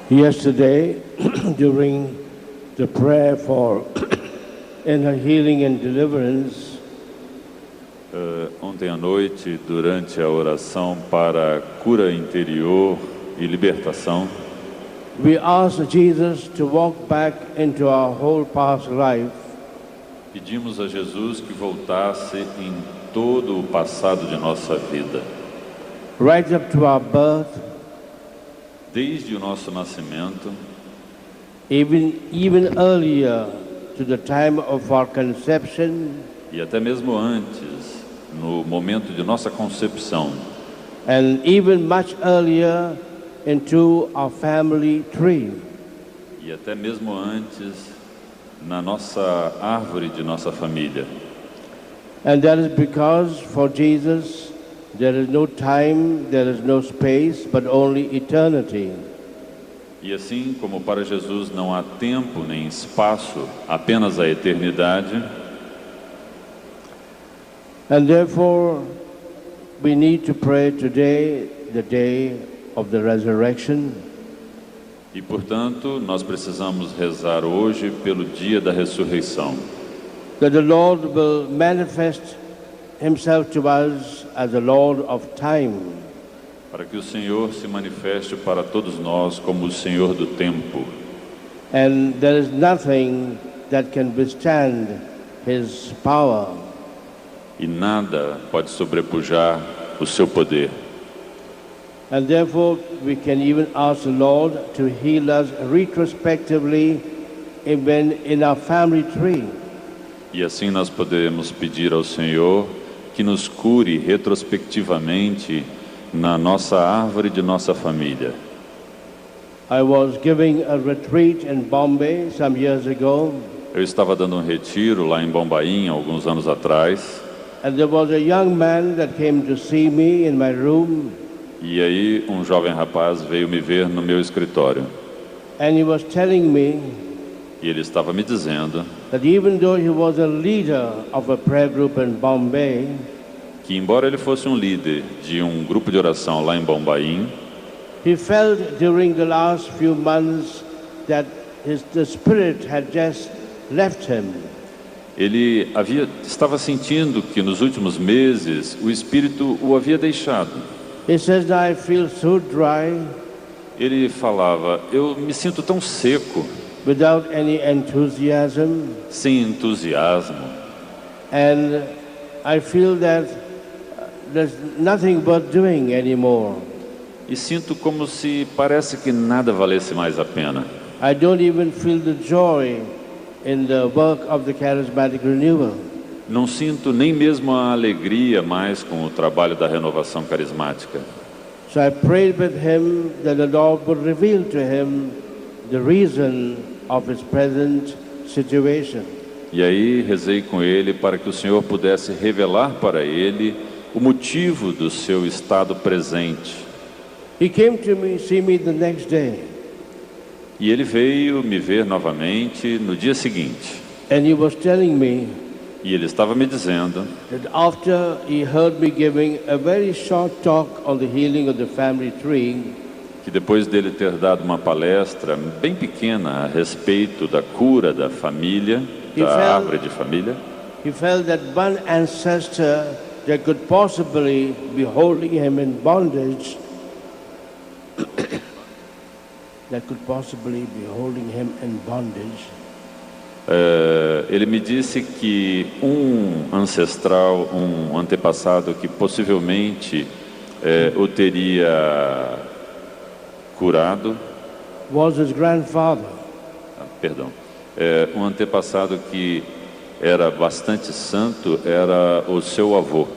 Yesterday, during the prayer for inner healing and deliverance, Ontem à noite, durante a oração para cura interior e libertação, we asked Jesus to walk back into our whole past life pedimos a Jesus que voltasse em todo o passado de nossa vida, right up to our birth, desde o nosso nascimento, even earlier to the time of our conception, e até mesmo antes, no momento de nossa concepção, and even much earlier into our family tree. e até mesmo antes na nossa árvore de nossa família. And that is because for Jesus there is no time, there is no space, but only eternity. E assim como para Jesus não há tempo nem espaço, apenas a eternidade, And therefore we need to pray today, the day of the resurrection, e portanto nós precisamos rezar hoje pelo dia da ressurreição, that the Lord will manifest himself to us as the Lord of time, para que o Senhor se manifeste para todos nós como o Senhor do tempo, and there is nothing that can withstand his power. e nada pode sobrepujar o seu poder. And therefore we can even ask the Lord to heal us retrospectively even in our family tree. E assim nós podemos pedir ao Senhor que nos cure retrospectivamente na nossa árvore de nossa família. I was giving a retreat in Bombay some years ago, Eu estava dando um retiro lá em Bombaim alguns anos atrás, and there was a young man that came to see me in my room, e aí um jovem rapaz veio me ver no meu escritório. and he was telling me E ele estava me dizendo that even though he was a leader of a prayer group in Bombay, que, embora ele fosse um líder de um grupo de oração lá em Bombaim, he felt during the last few months that the spirit had just left him. ele estava sentindo que nos últimos meses o Espírito o havia deixado. He says, I feel so dry, Ele falava, eu me sinto tão seco, without any enthusiasm, sem entusiasmo, and I feel that there's nothing worth doing anymore. e sinto como se parece que nada valesse mais a pena. I don't even feel the joy in the work of the charismatic renewal. Não sinto nem mesmo a alegria mais com o trabalho da renovação carismática. So I prayed with him that the Lord would reveal to him the reason of his present situation. E aí rezei com ele para que o Senhor pudesse revelar para ele o motivo do seu estado presente. He came to see me the next day, E ele veio me ver novamente no dia seguinte. and he was telling me E ele estava me dizendo that after he heard me giving a very short talk on the healing of the family tree, que depois dele ter dado uma palestra bem pequena a respeito da cura da família, da árvore de família, he felt that one ancestor that could possibly be holding him in bondage, ele me disse que um ancestral, um antepassado que possivelmente o teria curado, was his grandfather. Um antepassado que era bastante santo era o seu avô.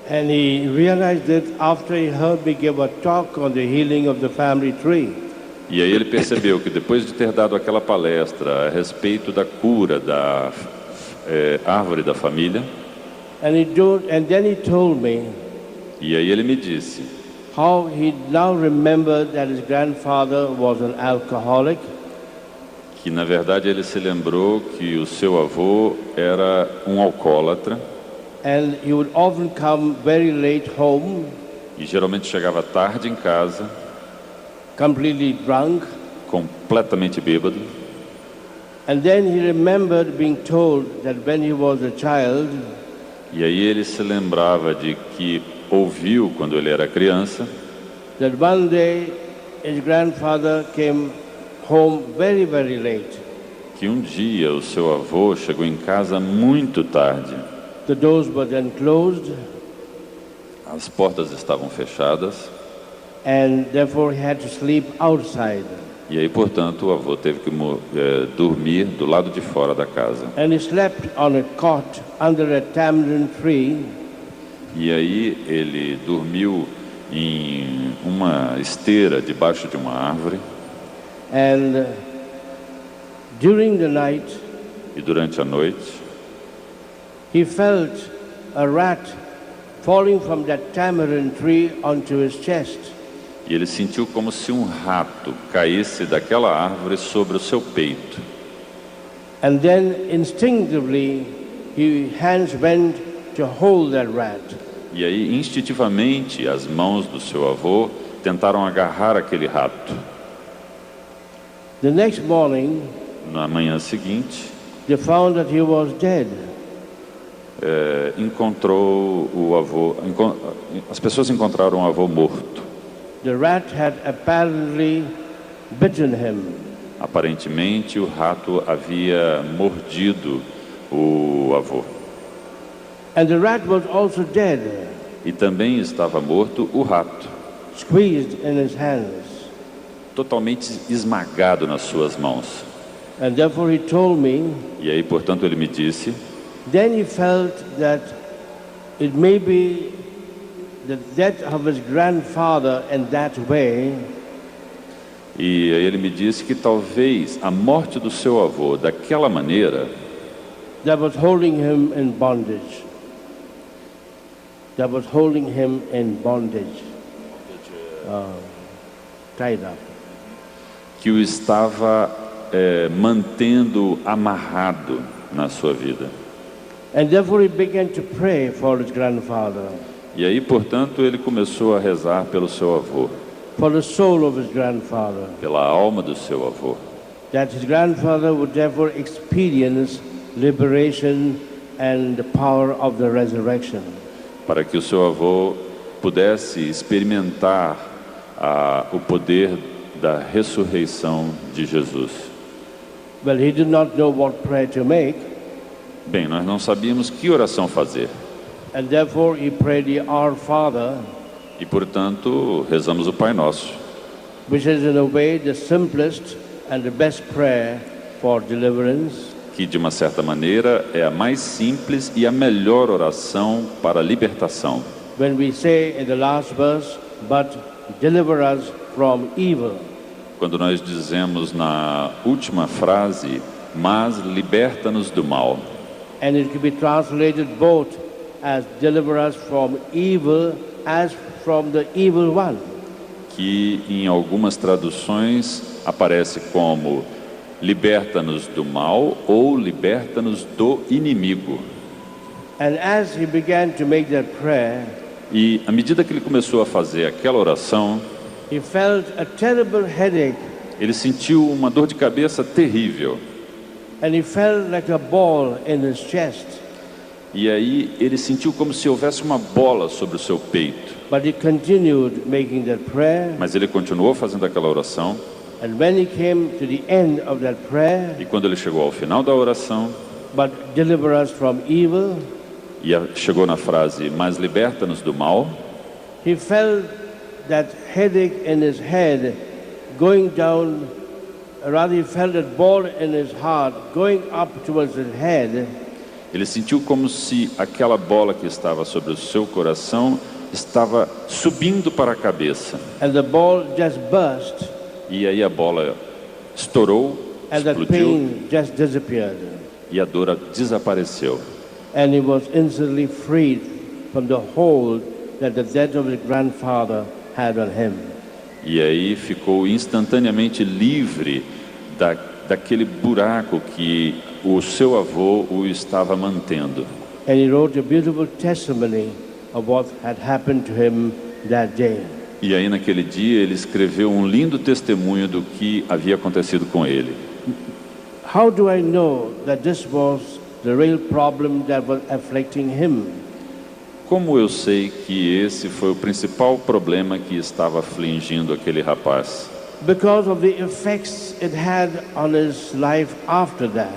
And he realized it after he heard me give a talk on the healing of the family tree. E aí ele percebeu que depois de ter dado aquela palestra a respeito da cura da árvore da família, And then he told me e aí ele me disse how he now remembered that his grandfather was an alcoholic, que na verdade ele se lembrou que o seu avô era um alcoólatra, and he would often come very late home, e geralmente chegava tarde em casa, completely drunk, completamente bêbado. And then he remembered being told that when he was a child, E aí ele se lembrava de que ouviu quando ele era criança, that one day his grandfather came home very, very late. que um dia o seu avô chegou em casa muito tarde. The doors were then closed, As portas estavam fechadas and therefore he had to sleep outside. e aí, portanto, o avô teve que dormir do lado de fora da casa. And he slept on a cot under a tamarind tree, E aí ele dormiu em uma esteira debaixo de uma árvore. and during the night E durante a noite he felt a rat falling from that tamarind tree onto his chest. e ele sentiu como se um rato caísse daquela árvore sobre o seu peito. And then instinctively his hands went to hold that rat. E aí, instintivamente, as mãos do seu avô tentaram agarrar aquele rato. The next morning Na manhã seguinte, they found that he was dead. encontrou o avô. As pessoas encontraram o avô morto. The rat had apparently bitten him. Aparentemente, o rato havia mordido o avô. And the rat was also dead, E também estava morto o rato, squeezed in his hands. totalmente esmagado nas suas mãos. And therefore he told me, E aí, portanto, ele me disse, then he felt that it may be the death of his grandfather in that way e aí ele me disse que talvez a morte do seu avô daquela maneira that was holding him in bondage. That was holding him in bondage. Tied up. que o estava mantendo amarrado na sua vida. And therefore he began to pray for his grandfather, E aí, portanto, ele começou a rezar pelo seu avô, for the soul of his grandfather, pela alma do seu avô, that his grandfather would therefore experience liberation and the power of the resurrection. para que o seu avô pudesse experimentar o poder da ressurreição de Jesus. Well, he did not know what prayer to make, Bem, nós não sabíamos que oração fazer. and therefore he prayed the Our Father, E, portanto, rezamos o Pai Nosso, which is in a way the simplest and the best prayer for deliverance. que de uma certa maneira é a mais simples e a melhor oração para a libertação. When we say in the last verse, but deliver us from evil. Quando nós dizemos na última frase, mas liberta-nos do mal. And it can be translated both as deliver us from evil as from the evil one. Que em algumas traduções aparece como liberta-nos do mal ou liberta-nos do inimigo. And as he began to make that prayer, E à medida que ele começou a fazer aquela oração, he felt a terrible headache, ele sentiu uma dor de cabeça terrível. and he felt like a ball in his chest. E aí ele sentiu como se houvesse uma bola sobre o seu peito. But he continued making that prayer, Mas ele continuou fazendo aquela oração. and when he came to the end of that prayer, E quando ele chegou ao final da oração, but deliver us from evil, e chegou na frase, mas liberta-nos do mal, he felt that headache in his head going down, rather he felt that ball in his heart going up towards his head, ele sentiu como se aquela bola que estava sobre o seu coração estava subindo para a cabeça. and the ball just burst, E aí a bola estourou, and that explodiu, pain just disappeared. e a dor desapareceu. And he was instantly freed from the hold that the death of his grandfather had on him. E aí ficou instantaneamente livre daquele buraco que o seu avô o estava mantendo. And he wrote a beautiful testimony of what had happened to him that day. E aí naquele dia ele escreveu um lindo testemunho do que havia acontecido com ele. How do I know that this was the real problem that was afflicting him? Como eu sei que esse foi o principal problema que estava afligindo aquele rapaz? Because of the effects it had on his life after that.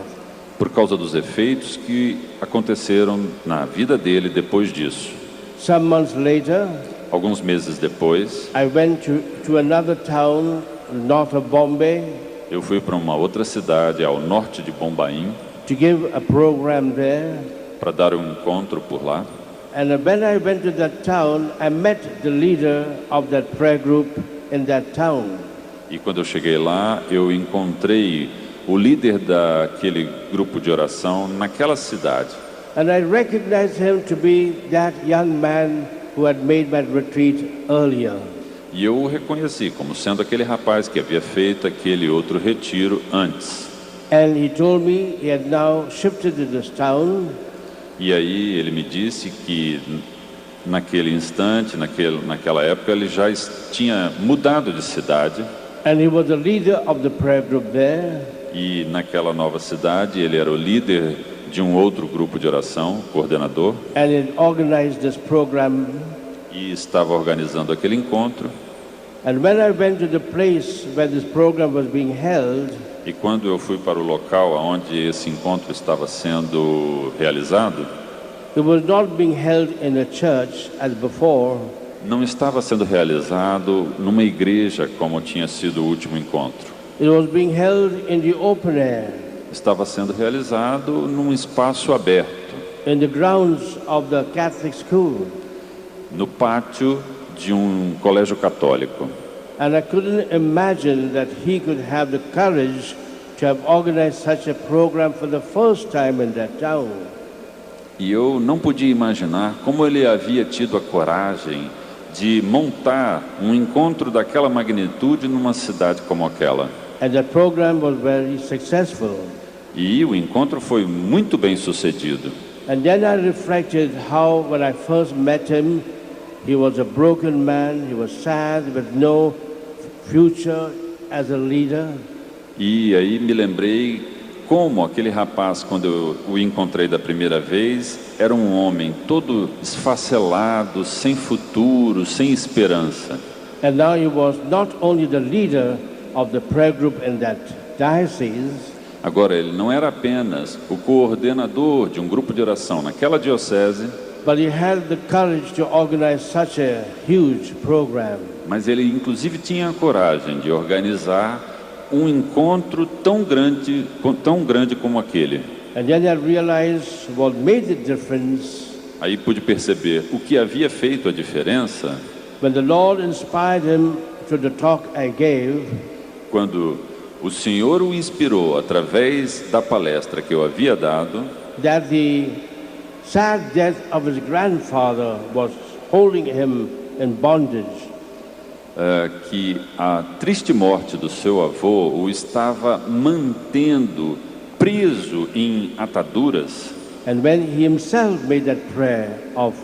Por causa dos efeitos que aconteceram na vida dele depois disso. Some months later, alguns meses depois, I went to another town north of Bombay. Eu fui para uma outra cidade ao norte de Bombaim. To give a program there. Para dar um encontro por lá. And when I went to that town, I met the leader of that prayer group in that town. E quando eu cheguei lá, eu encontrei o líder daquele grupo de oração naquela cidade. And I recognized him to be that young man who had made my retreat earlier. E eu o reconheci como sendo aquele rapaz que havia feito aquele outro retiro antes. And he told me he had now shifted to this town. E aí ele me disse que naquele instante, naquela época, ele já tinha mudado de cidade. And he was the leader of the prayer group there. E naquela nova cidade ele era o líder de um outro grupo de oração, coordenador. And he organized this program. E estava organizando aquele encontro. And when I went to the place where this program was being held, e quando eu fui para o local onde esse encontro estava sendo realizado, it was not being held in a church as before. Não estava sendo realizado numa igreja como tinha sido o último encontro. It was being held in the open air. Estava sendo realizado num espaço aberto. In the grounds of the Catholic school. No pátio de um colégio católico. And I couldn't imagine that he could have the courage to have organized such a program for the first time in that town. E eu não podia imaginar como ele havia tido a coragem de montar um encontro daquela magnitude numa cidade como aquela. And the program was very successful. E o encontro foi muito bem sucedido. And then I reflected how when I first met him, he was a broken man, he was sad, with no future as a leader. E aí me lembrei como aquele rapaz, quando eu o encontrei da primeira vez, era um homem todo esfacelado, sem futuro, sem esperança. And now he was not only the leader of the prayer group in that diocese. Agora ele não era apenas o coordenador de um grupo de oração naquela diocese, but he had the courage to organize such a huge program. Mas ele inclusive tinha a coragem de organizar um encontro tão grande como aquele. And then I realized what made the difference. Aí pude perceber o que havia feito a diferença. When the Lord inspired him to the talk I gave. Quando o Senhor o inspirou através da palestra que eu havia dado. That the sad death of his grandfather was holding him in bondage. Que a triste morte do seu avô o estava mantendo preso em ataduras. And when he himself made that prayer of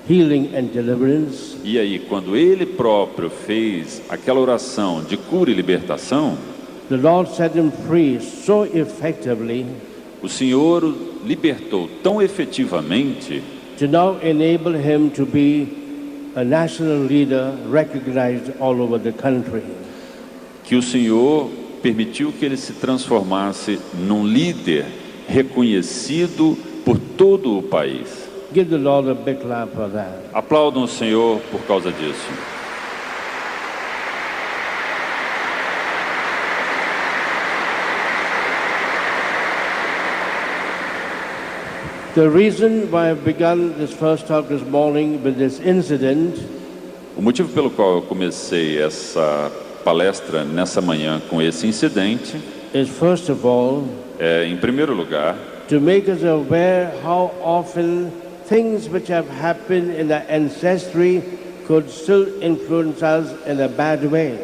healing and deliverance, e aí quando ele próprio fez aquela oração de cura e libertação, the Lord set him free so effectively. O Senhor o libertou tão efetivamente to now enable him to be a national leader recognized all over the country. Que o Senhor permitiu que ele se transformasse num líder reconhecido por todo o país. Give the Lord a big clap for that. Aplaudam o Senhor por causa disso. The reason why I've begun this first talk this morning with this incident. O motivo pelo qual eu comecei essa palestra nessa manhã com esse incidente is first of all, em primeiro lugar, to make us aware how often things which have happened in the ancestry could still influence us in a bad way.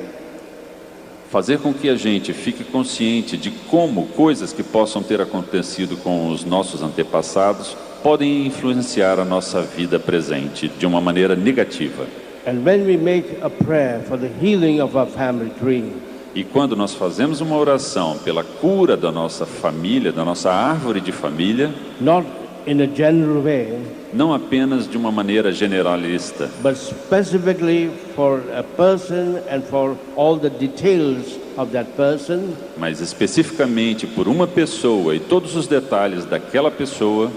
Fazer com que a gente fique consciente de como coisas que possam ter acontecido com os nossos antepassados podem influenciar a nossa vida presente de uma maneira negativa. And when we make a prayer for the healing of our family tree, E quando nós fazemos uma oração pela cura da nossa família, da nossa árvore de família, not in a general way, não apenas de uma maneira generalista, but specifically for a person and for all the details of that person, mas especificamente por uma pessoa e todos os detalhes daquela pessoa,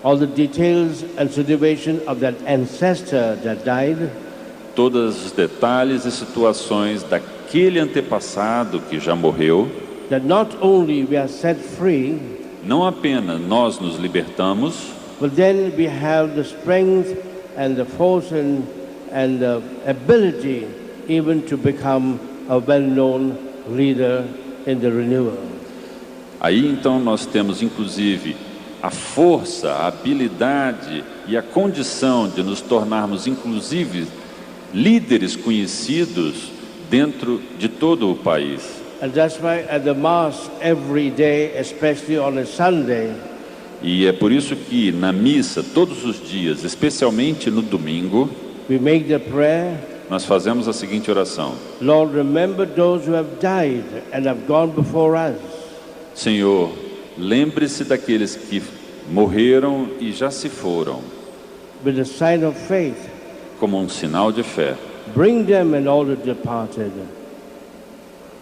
all the details and situation of that ancestor that died, todos os detalhes e situações daquele antepassado que já morreu, that not only we are set free, não apenas nós nos libertamos, but then we have the strength and the force and the ability even to become a well-known leader in the renewal. aí então nós temos inclusive a força, a habilidade e a condição de nos tornarmos inclusive líderes conhecidos dentro de todo o país. And that's why at the Mass every day, especially on a Sunday, E é por isso que na missa, todos os dias, especialmente no domingo, we make the prayer, nós fazemos a seguinte oração: Lord, remember those who have died and have gone before us. Senhor, lembre-se daqueles que morreram e já se foram, With a sign of faith, como um sinal de fé. bring them and all the departed.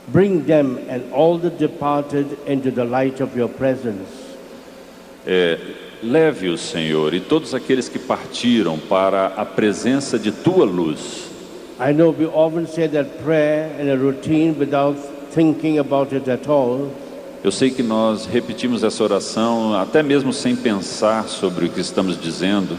Bring them and all the departed into the light of your presence. Leve-os, Senhor, e todos aqueles que partiram para a presença de Tua luz. I know we often say that prayer in a routine without thinking about it at all. Eu sei que nós repetimos essa oração até mesmo sem pensar sobre o que estamos dizendo,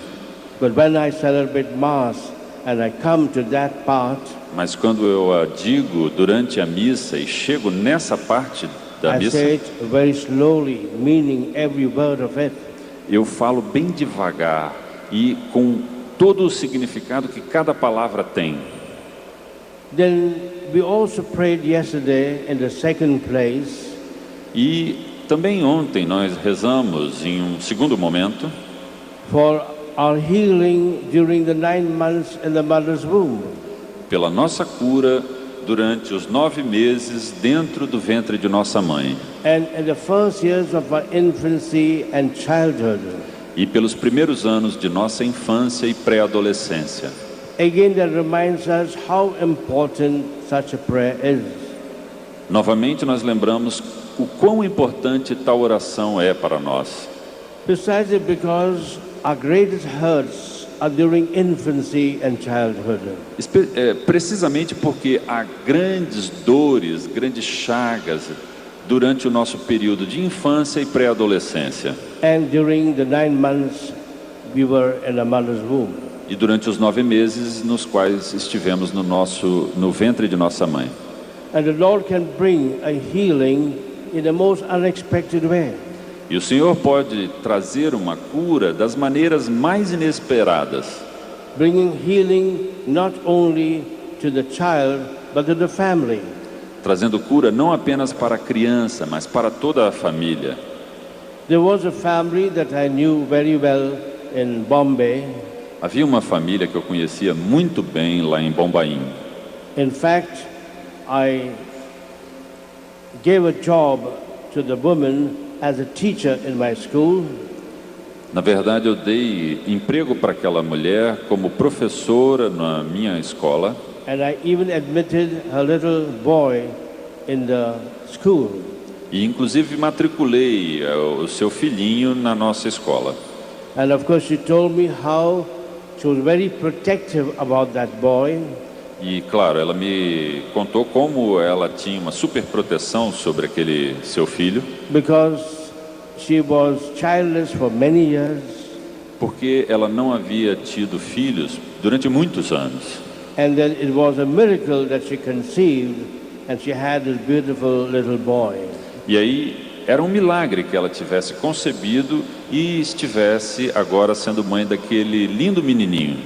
But when I celebrate Mass and I come to that part, mas quando eu a digo durante a missa e chego nessa parte da I missa, say it very slowly, meaning every word of it. eu falo bem devagar e com todo o significado que cada palavra tem. Then we also prayed yesterday in the second place E também ontem nós rezamos em um segundo momento for our healing during the 9 months in the mother's womb. pela nossa cura durante os 9 meses dentro do ventre de nossa mãe And in the first years of our infancy and childhood. e pelos primeiros anos de nossa infância e pré-adolescência. Again, that reminds us how important such a prayer is. Novamente nós lembramos o quão importante tal oração é para nós. Precisely because our greatest hurts are during infancy and childhood. Precisamente porque há grandes dores, grandes chagas durante o nosso período de infância e pré-adolescência. And during the 9 months we were in a mother's womb. E durante os 9 meses nos quais estivemos no ventre de nossa mãe. And the Lord can bring a healing in the most unexpected way. E o Senhor pode trazer uma cura das maneiras mais inesperadas, Bringing healing not only to the child, but to the family. trazendo cura não apenas para a criança, mas para toda a família. There was a family that I knew very well in Bombay. Havia uma família que eu conhecia muito bem lá em Bombaim. In fact, I gave a job to the woman as a teacher in my school. Na verdade, eu dei emprego para aquela mulher como professora na minha escola. And I even admitted her little boy in the school. E inclusive matriculei o seu filhinho na nossa escola. And of course she told me how she was very protective about that boy. E claro, ela me contou como ela tinha uma super proteção sobre aquele seu filho, Because she was childless for many years. porque ela não havia tido filhos durante muitos anos. And then it was a miracle that she conceived and she had this beautiful little boy. E aí era um milagre que ela tivesse concebido e estivesse agora sendo mãe daquele lindo menininho.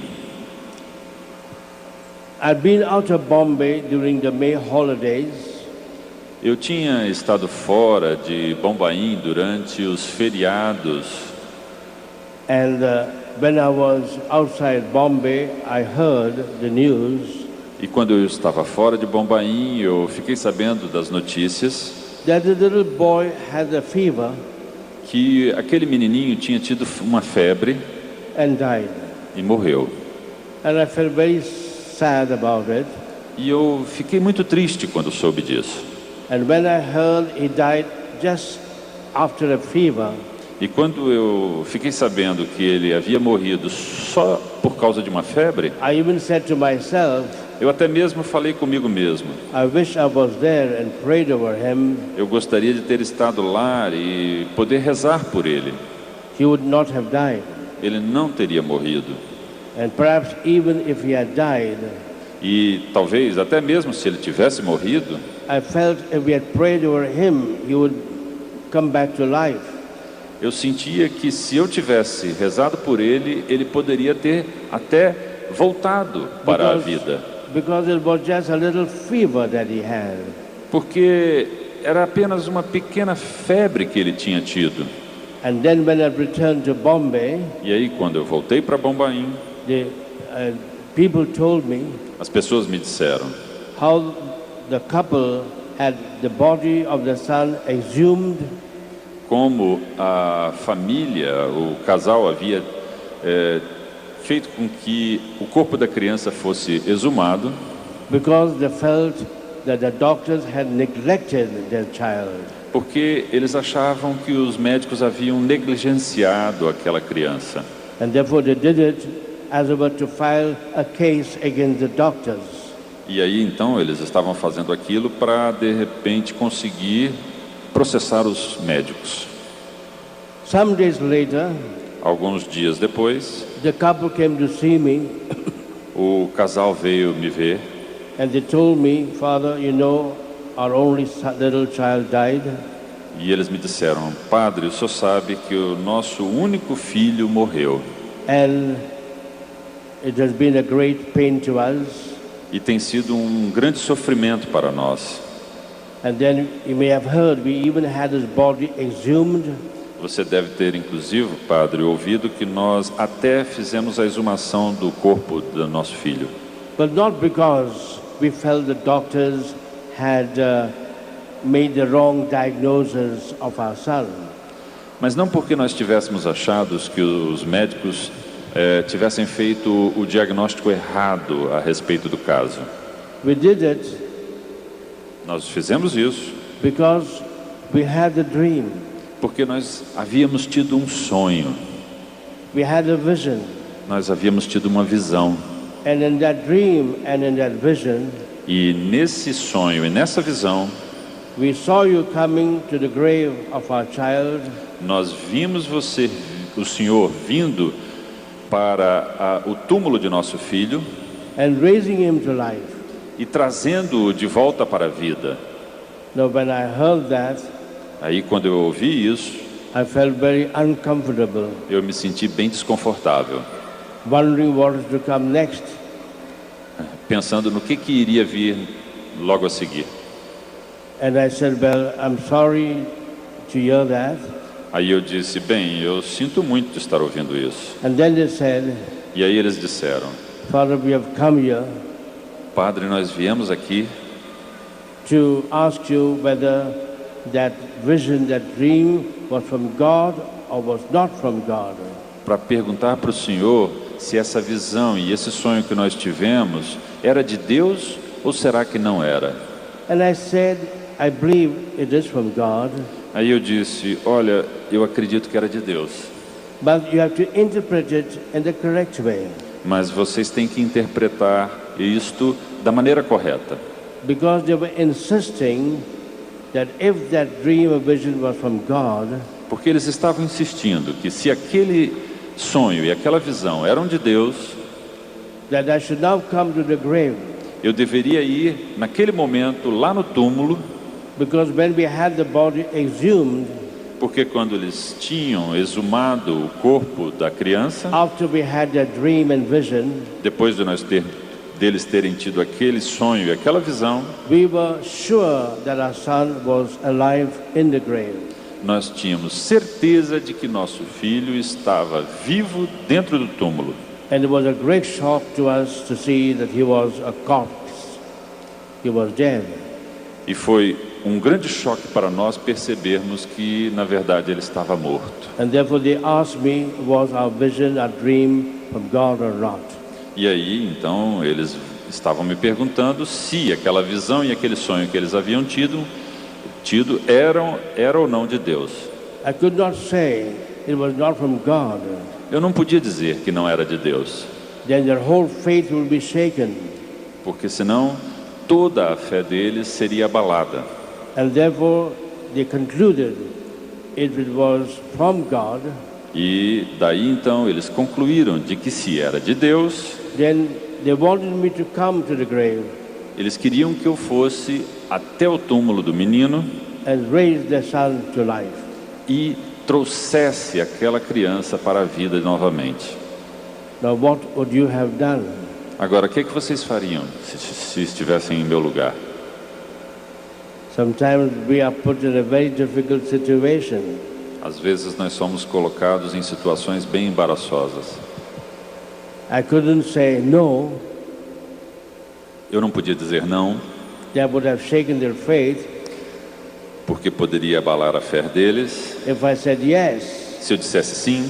I'd been out of Bombay during the May holidays, Eu tinha estado fora de Bombaim durante os feriados and when I was outside Bombay, I heard the news E quando eu estava fora de Bombaim, eu fiquei sabendo das notícias that the little boy had a fever que aquele menininho tinha tido uma febre and died. e morreu. And I felt very sad about it. E eu fiquei muito triste quando soube disso. And when I heard he died just after a fever, E quando eu fiquei sabendo que ele havia morrido só por causa de uma febre, I even said to myself, eu até mesmo falei comigo mesmo. I wish I was there and prayed over him. Eu gostaria de ter estado lá e poder rezar por ele. He would not have died. Ele não teria morrido. And perhaps even if he had died, E talvez, até mesmo se ele tivesse morrido, I felt if we had prayed over him, he would come back to life. eu sentia que se eu tivesse rezado por ele, ele poderia ter até voltado para a vida. Because it was just a little fever that he had. Porque era apenas uma pequena febre que ele tinha tido. And then when I returned to Bombay, E aí, quando eu voltei para Bombaim, the people told me as pessoas me disseram how the couple had the body of the son exhumed como a família, o casal havia feito com que o corpo da criança fosse exumado, because they felt that the doctors had neglected their child. porque eles achavam que os médicos haviam negligenciado aquela criança. And therefore they did it as it were to file a case against the doctors. E aí então eles estavam fazendo aquilo para de repente conseguir processar os médicos. Some days later, Alguns dias depois, the couple came to see me o casal veio me ver and they told me, Father, you know, our only little child died. e eles me disseram: Padre, o senhor sabe que o nosso único filho morreu. And it has been a great pain to us. E tem sido um grande sofrimento para nós. And then you may have heard, we even had his body exhumed. Você deve ter, inclusive, padre, ouvido que nós até fizemos a exumação do corpo do nosso filho. But not because we felt the doctors had made the wrong diagnosis of our son. Mas não porque nós tivéssemos achados que os médicos tivessem feito o diagnóstico errado a respeito do caso. We did it Nós fizemos isso because we had a dream. porque nós havíamos tido um sonho, We had a vision. nós havíamos tido uma visão. And in that dream and in that vision, E nesse sonho e nessa visão, we saw you coming to the grave of our child, nós vimos o Senhor vindo para o túmulo de nosso filho and raising him to life. e trazendo-o de volta para a vida. Now, when I heard that, Aí, quando eu ouvi isso, I felt very uncomfortable, eu me senti bem desconfortável, wondering what is to come next. pensando no que iria vir logo a seguir. And I said, well, I'm sorry to hear that. Aí eu disse: bem, eu sinto muito de estar ouvindo isso. And then they said, E aí eles disseram: Father, we have come here Padre, nós viemos aqui to ask you whether that vision, that dream was from God or was not from God. para perguntar para o Senhor se essa visão e esse sonho que nós tivemos era de Deus ou será que não era. And I said, I believe it is from God, Aí eu disse: olha, eu acredito que era de Deus, but you have to interpret it in the correct way. mas vocês têm que interpretar isto da maneira correta. Because they were insisting that if that dream or vision was from God, Porque eles estavam insistindo que se aquele sonho e aquela visão eram de Deus, that I should now come to the grave. eu deveria ir naquele momento lá no túmulo, Because when we had the body exhumed, porque quando eles tinham exumado o corpo da criança, after we had that dream and vision, depois de deles terem tido aquele sonho e aquela visão, we were sure that our son was alive in the grave. nós tínhamos certeza de que nosso filho estava vivo dentro do túmulo. And it was a great shock to us to see that he was a corpse. He was dead. E foi um grande choque para nós percebermos que, na verdade, ele estava morto. And therefore they asked me, was our vision a dream from God or not? E aí, então, eles estavam me perguntando se aquela visão e aquele sonho que eles haviam tido era ou não de Deus. I could not say it was not from God. Eu não podia dizer que não era de Deus, Then their whole faith will be shaken. porque senão toda a fé deles seria abalada. And therefore they concluded if it was from God, E daí então eles concluíram de que se era de Deus, then they wanted me to come to the grave eles queriam que eu fosse até o túmulo do menino and raise their son to life. e trouxesse aquela criança para a vida novamente. Now what would you have done? Agora, o que vocês fariam se estivessem em meu lugar? Sometimes we are put in a very difficult situation. Às vezes nós somos colocados em situações bem embaraçosas. I couldn't say no. Eu não podia dizer não, That would have shaken their faith. porque poderia abalar a fé deles. If I said yes Se eu dissesse sim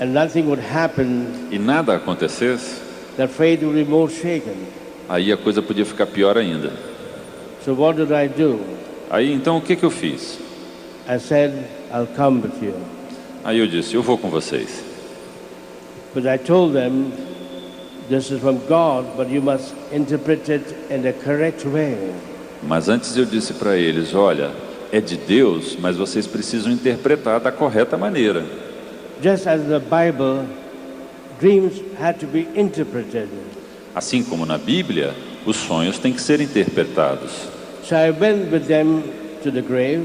and nothing would happen, e nada acontecesse, their faith would be more shaken. aí a coisa podia ficar pior ainda. So what did I do? Aí então o que eu fiz? I said, I'll come with you. Aí eu disse, eu vou com vocês. But I told them, this is from God, but you must interpret it in the correct way. Mas antes eu disse para eles, olha, é de Deus, mas vocês precisam interpretar da correta maneira. Just as the Bible, dreams had to be interpreted. Assim como na Bíblia, os sonhos têm que ser interpretados. So I went with them to the grave,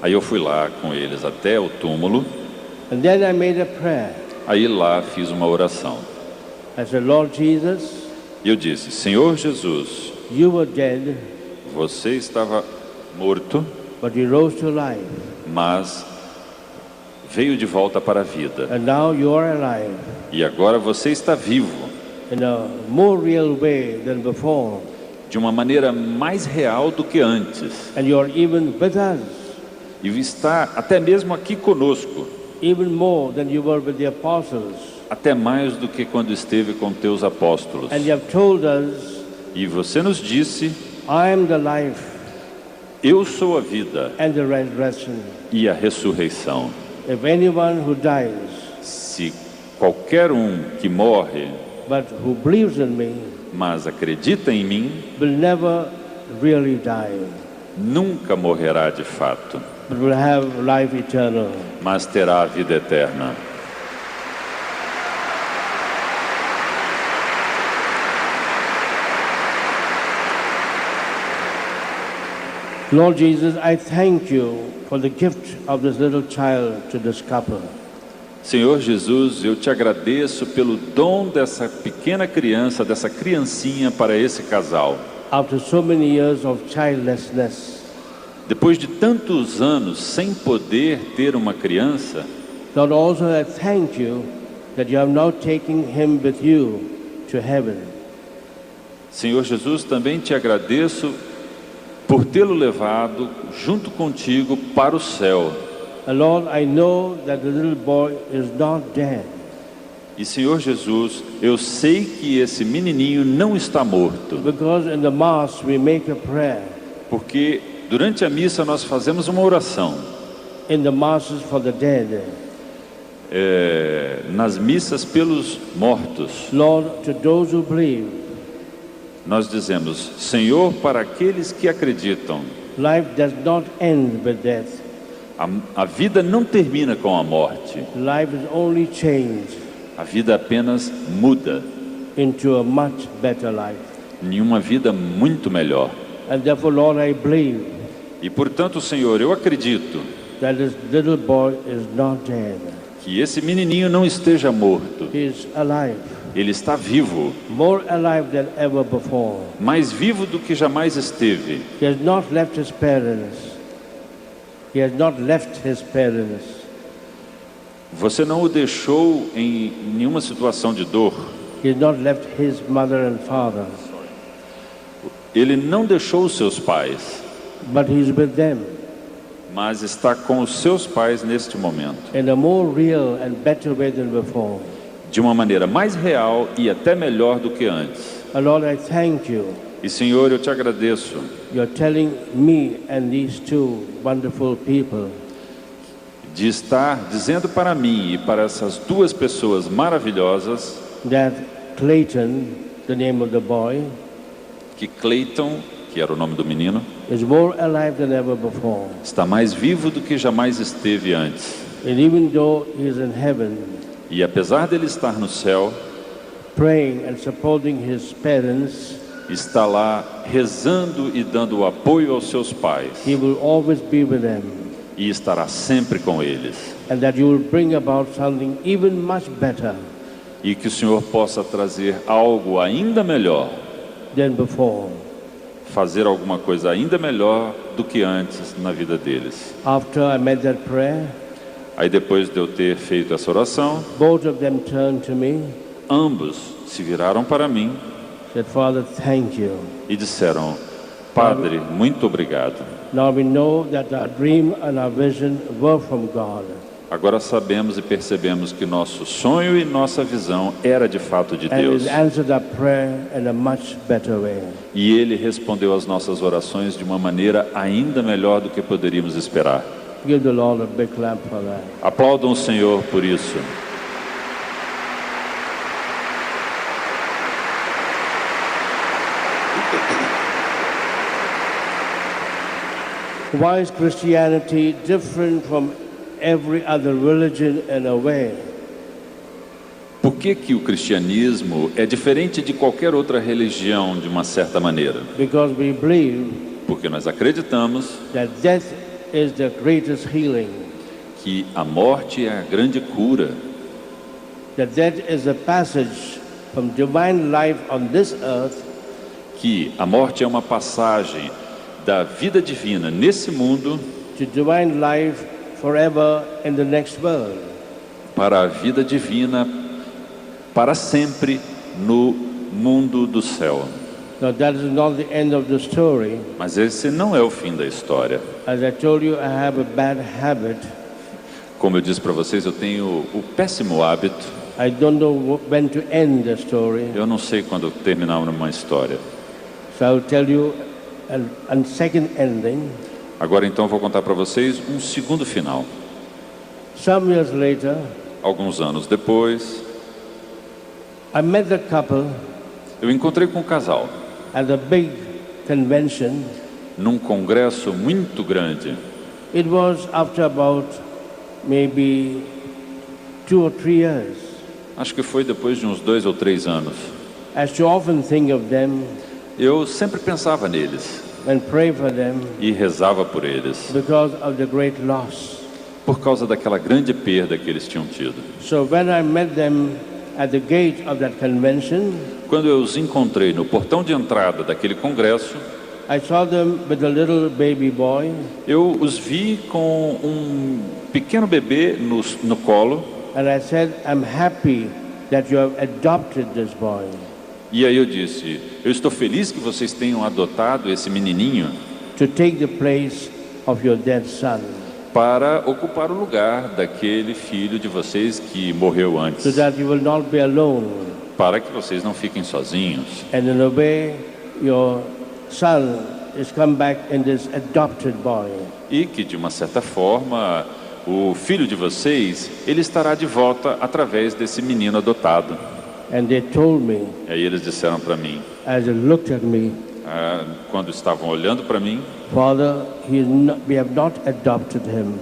Aí eu fui lá com eles até o túmulo, and then I made a prayer. aí lá fiz uma oração. I said, Lord Jesus, E eu disse, Senhor Jesus, you were dead, você estava morto, but you rose to life. mas veio de volta para a vida. And now you are alive E agora você está vivo, in a more real way than before. de uma maneira mais real do que antes. And you are even with us, E está até mesmo aqui conosco, even more than you were with the apostles. até mais do que quando esteve com teus apóstolos. And you have told us, E você nos disse, I am the life eu sou a vida and the resurrection. e a ressurreição. If anyone who dies, Se qualquer um que morre, but who believes in me, mas acredita em mim, will never really die, nunca morrerá de fato, but will have life eternal. mas terá a vida eterna. Lord Jesus, I thank you for the gift of this little child to this couple. Senhor Jesus, eu te agradeço pelo dom dessa pequena criança, dessa criancinha para esse casal. After so many years of childlessness, Depois de tantos anos sem poder ter uma criança, Lord, also I thank you that you have now taken him with you to heaven. Senhor Jesus, também te agradeço por tê-lo levado junto contigo para o céu. And Lord, I know that the little boy is not dead. E Senhor Jesus, eu sei que esse menininho não está morto, Because in the Mass we make a prayer. porque durante a missa nós fazemos uma oração. In the Masses for the dead. Nas missas pelos mortos, Lord, to those who believe, nós dizemos, Senhor, para aqueles que acreditam, life does not end with death. a vida não termina com a morte, Life is only changed a vida apenas muda into a much better life. em uma vida muito melhor. And therefore, Lord, I believe E portanto, Senhor, eu acredito that this little boy is not dead. que esse menininho não esteja morto, He is alive, ele está vivo, more alive than ever before. mais vivo do que jamais esteve. He has not left his parents. He has not left his parents. Você não o deixou em nenhuma situação de dor. He has not left his mother and father. Ele não deixou os seus pais, But he's with them mas está com os seus pais neste momento, in a more real and better way than before. de uma maneira mais real e até melhor do que antes. And Lord, I thank you. E Senhor, eu te agradeço You're telling me and these two wonderful people de estar dizendo para mim e para essas duas pessoas maravilhosas that Clayton, the name of the boy, que Clayton, que era o nome do menino, is more alive than ever before. está mais vivo do que jamais esteve antes. And even though he is in heaven, E apesar dele estar no céu, praying and supporting his parents, está lá rezando e dando apoio aos seus pais, he will always be with them. e estará sempre com eles. And that you will bring about something even much better E que o Senhor possa trazer algo ainda melhor, than before. fazer alguma coisa ainda melhor do que antes na vida deles. After I made that prayer, Aí depois de eu ter feito essa oração, both of them turned to me, ambos se viraram para mim said, Father, thank you. e disseram: Padre, muito obrigado. Now we know that our dream and our vision were from God. Agora sabemos e percebemos que nosso sonho e nossa visão era de fato de And Deus. He's answered our prayer in a much better way. E Ele respondeu às nossas orações de uma maneira ainda melhor do que poderíamos esperar. Give the Lord a big clap for that. Aplaudam o Senhor por isso. Why is Christianity different from every other religion in a way? Por que que o cristianismo é diferente de qualquer outra religião de uma certa maneira? Because we believe Porque nós acreditamos that death is the greatest healing. que a morte é a grande cura, That death is a passage from divine life on this earth que a morte é uma passagem da vida divina nesse mundo to divine life forever in the next world. para a vida divina para sempre no mundo do céu. Now that is not the end of the story. Mas esse não é o fim da história. As I told you, I have a bad habit. Como eu disse para vocês, eu tenho o péssimo hábito. I don't know when to end the story. Eu não sei quando terminar uma história. So I'll tell you a second ending. Agora então eu vou contar para vocês um segundo final. Some years later, Alguns anos depois, I met the couple eu encontrei com um casal at a big convention. num congresso muito grande. It was after about maybe 2 or 3 years. Acho que foi depois de uns 2 ou 3 anos. I used to often think of them Eu sempre pensava neles and pray for them e rezava por eles, because of the great loss. por causa daquela grande perda que eles tinham tido. So when I met them at the gate of that convention, Quando eu os encontrei no portão de entrada daquele congresso, I saw them with a little baby boy, eu os vi com um pequeno bebê no colo. and I said, I'm happy that you have adopted this boy. E aí eu disse: eu estou feliz que vocês tenham adotado esse menininho To take the place of your dead son, para ocupar o lugar daquele filho de vocês que morreu so antes, that you will not be alone. para que vocês não fiquem sozinhos. And in a way, your son is come back in this adopted boy. E que, de uma certa forma, o filho de vocês, ele estará de volta através desse menino adotado. And they told me, E aí eles disseram para mim, as they looked at me, quando estavam olhando para mim: Father, we have not adopted him.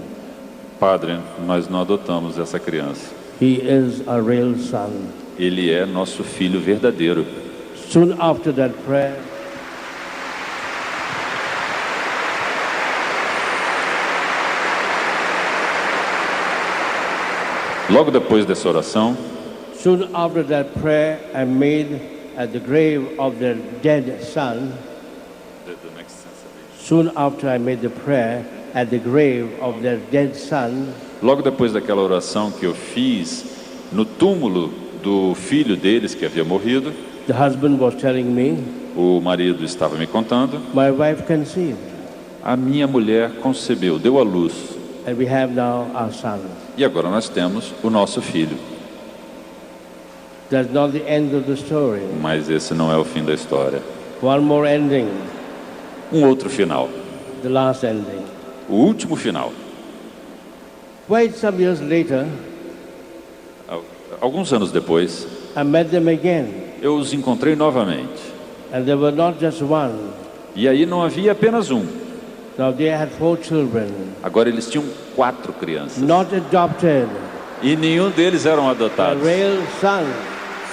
Padre, nós não adotamos essa criança. He is a real son. Ele é nosso filho verdadeiro. Soon after that prayer, Logo depois dessa oração, soon after that prayer I made at the grave of their dead son, Soon after I made the prayer at the grave of their dead son, Logo depois daquela oração que eu fiz no túmulo do filho deles que havia morrido, the husband was telling me, o marido estava me contando, my wife conceived, a minha mulher concebeu, deu à luz, and we have now our son. e agora nós temos o nosso filho. That's not the end of the story. Mas esse não é o fim da história. One more ending, Um outro final, the last ending. o último final. Quite some years later, Alguns anos depois, I met them again, eu os encontrei novamente. and there were not just one. E aí não havia apenas um. Now they had 4 children, Agora eles tinham 4 crianças. not adopted, E nenhum deles eram a adotados. real son.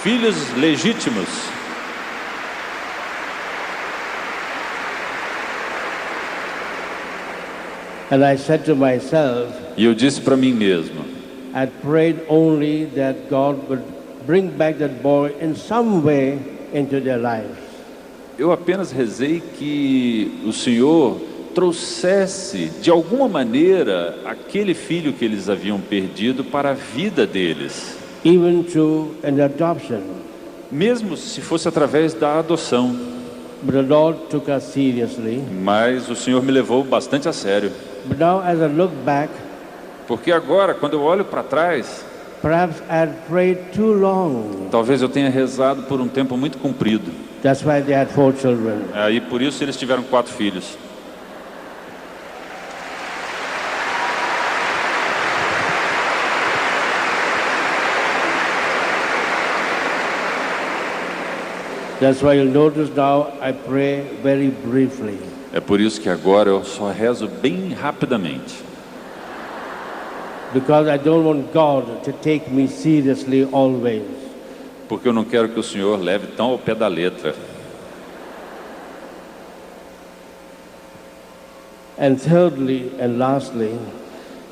Filhos legítimos. And I said to myself, E eu disse para mim mesmo, I prayed only that God would bring back that boy in some way into their lives. eu apenas rezei que o Senhor trouxesse de alguma maneira aquele filho que eles haviam perdido para a vida deles, Even through an adoption. mesmo se fosse através da adoção. But the Lord took us seriously. Mas o Senhor me levou bastante a sério, But now as I look back, porque agora, quando eu olho para trás, perhaps I had prayed too long. talvez eu tenha rezado por um tempo muito comprido. That's why they had 4 children. E por isso eles tiveram 4 filhos. That's why you'll notice now I pray very briefly. É por isso que agora eu só rezo bem rapidamente. Because I don't want God to take me seriously always. Porque eu não quero que o Senhor leve tão ao pé da letra. And thirdly and lastly,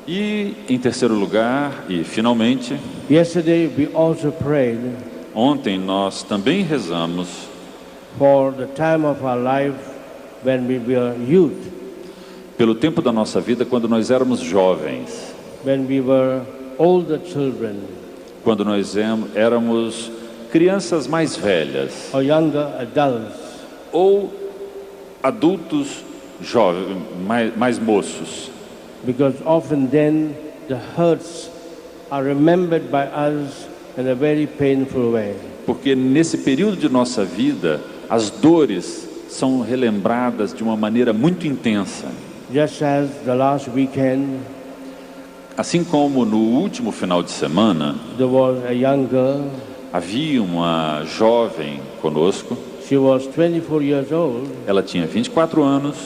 E em terceiro lugar, e finalmente, yesterday we also prayed ontem nós também rezamos for the time of our life when we were youth, pelo tempo da nossa vida quando nós éramos jovens, when we were older children quando nós éramos crianças mais velhas or younger adults, ou adultos jovens, mais moços. because often then the hurts are remembered by us in a very painful way. Porque nesse período de nossa vida, as dores são relembradas de uma maneira muito intensa. Just as the last weekend, Assim como no último final de semana, there was a young girl. havia uma jovem conosco, She was 24 years old, ela tinha 24 anos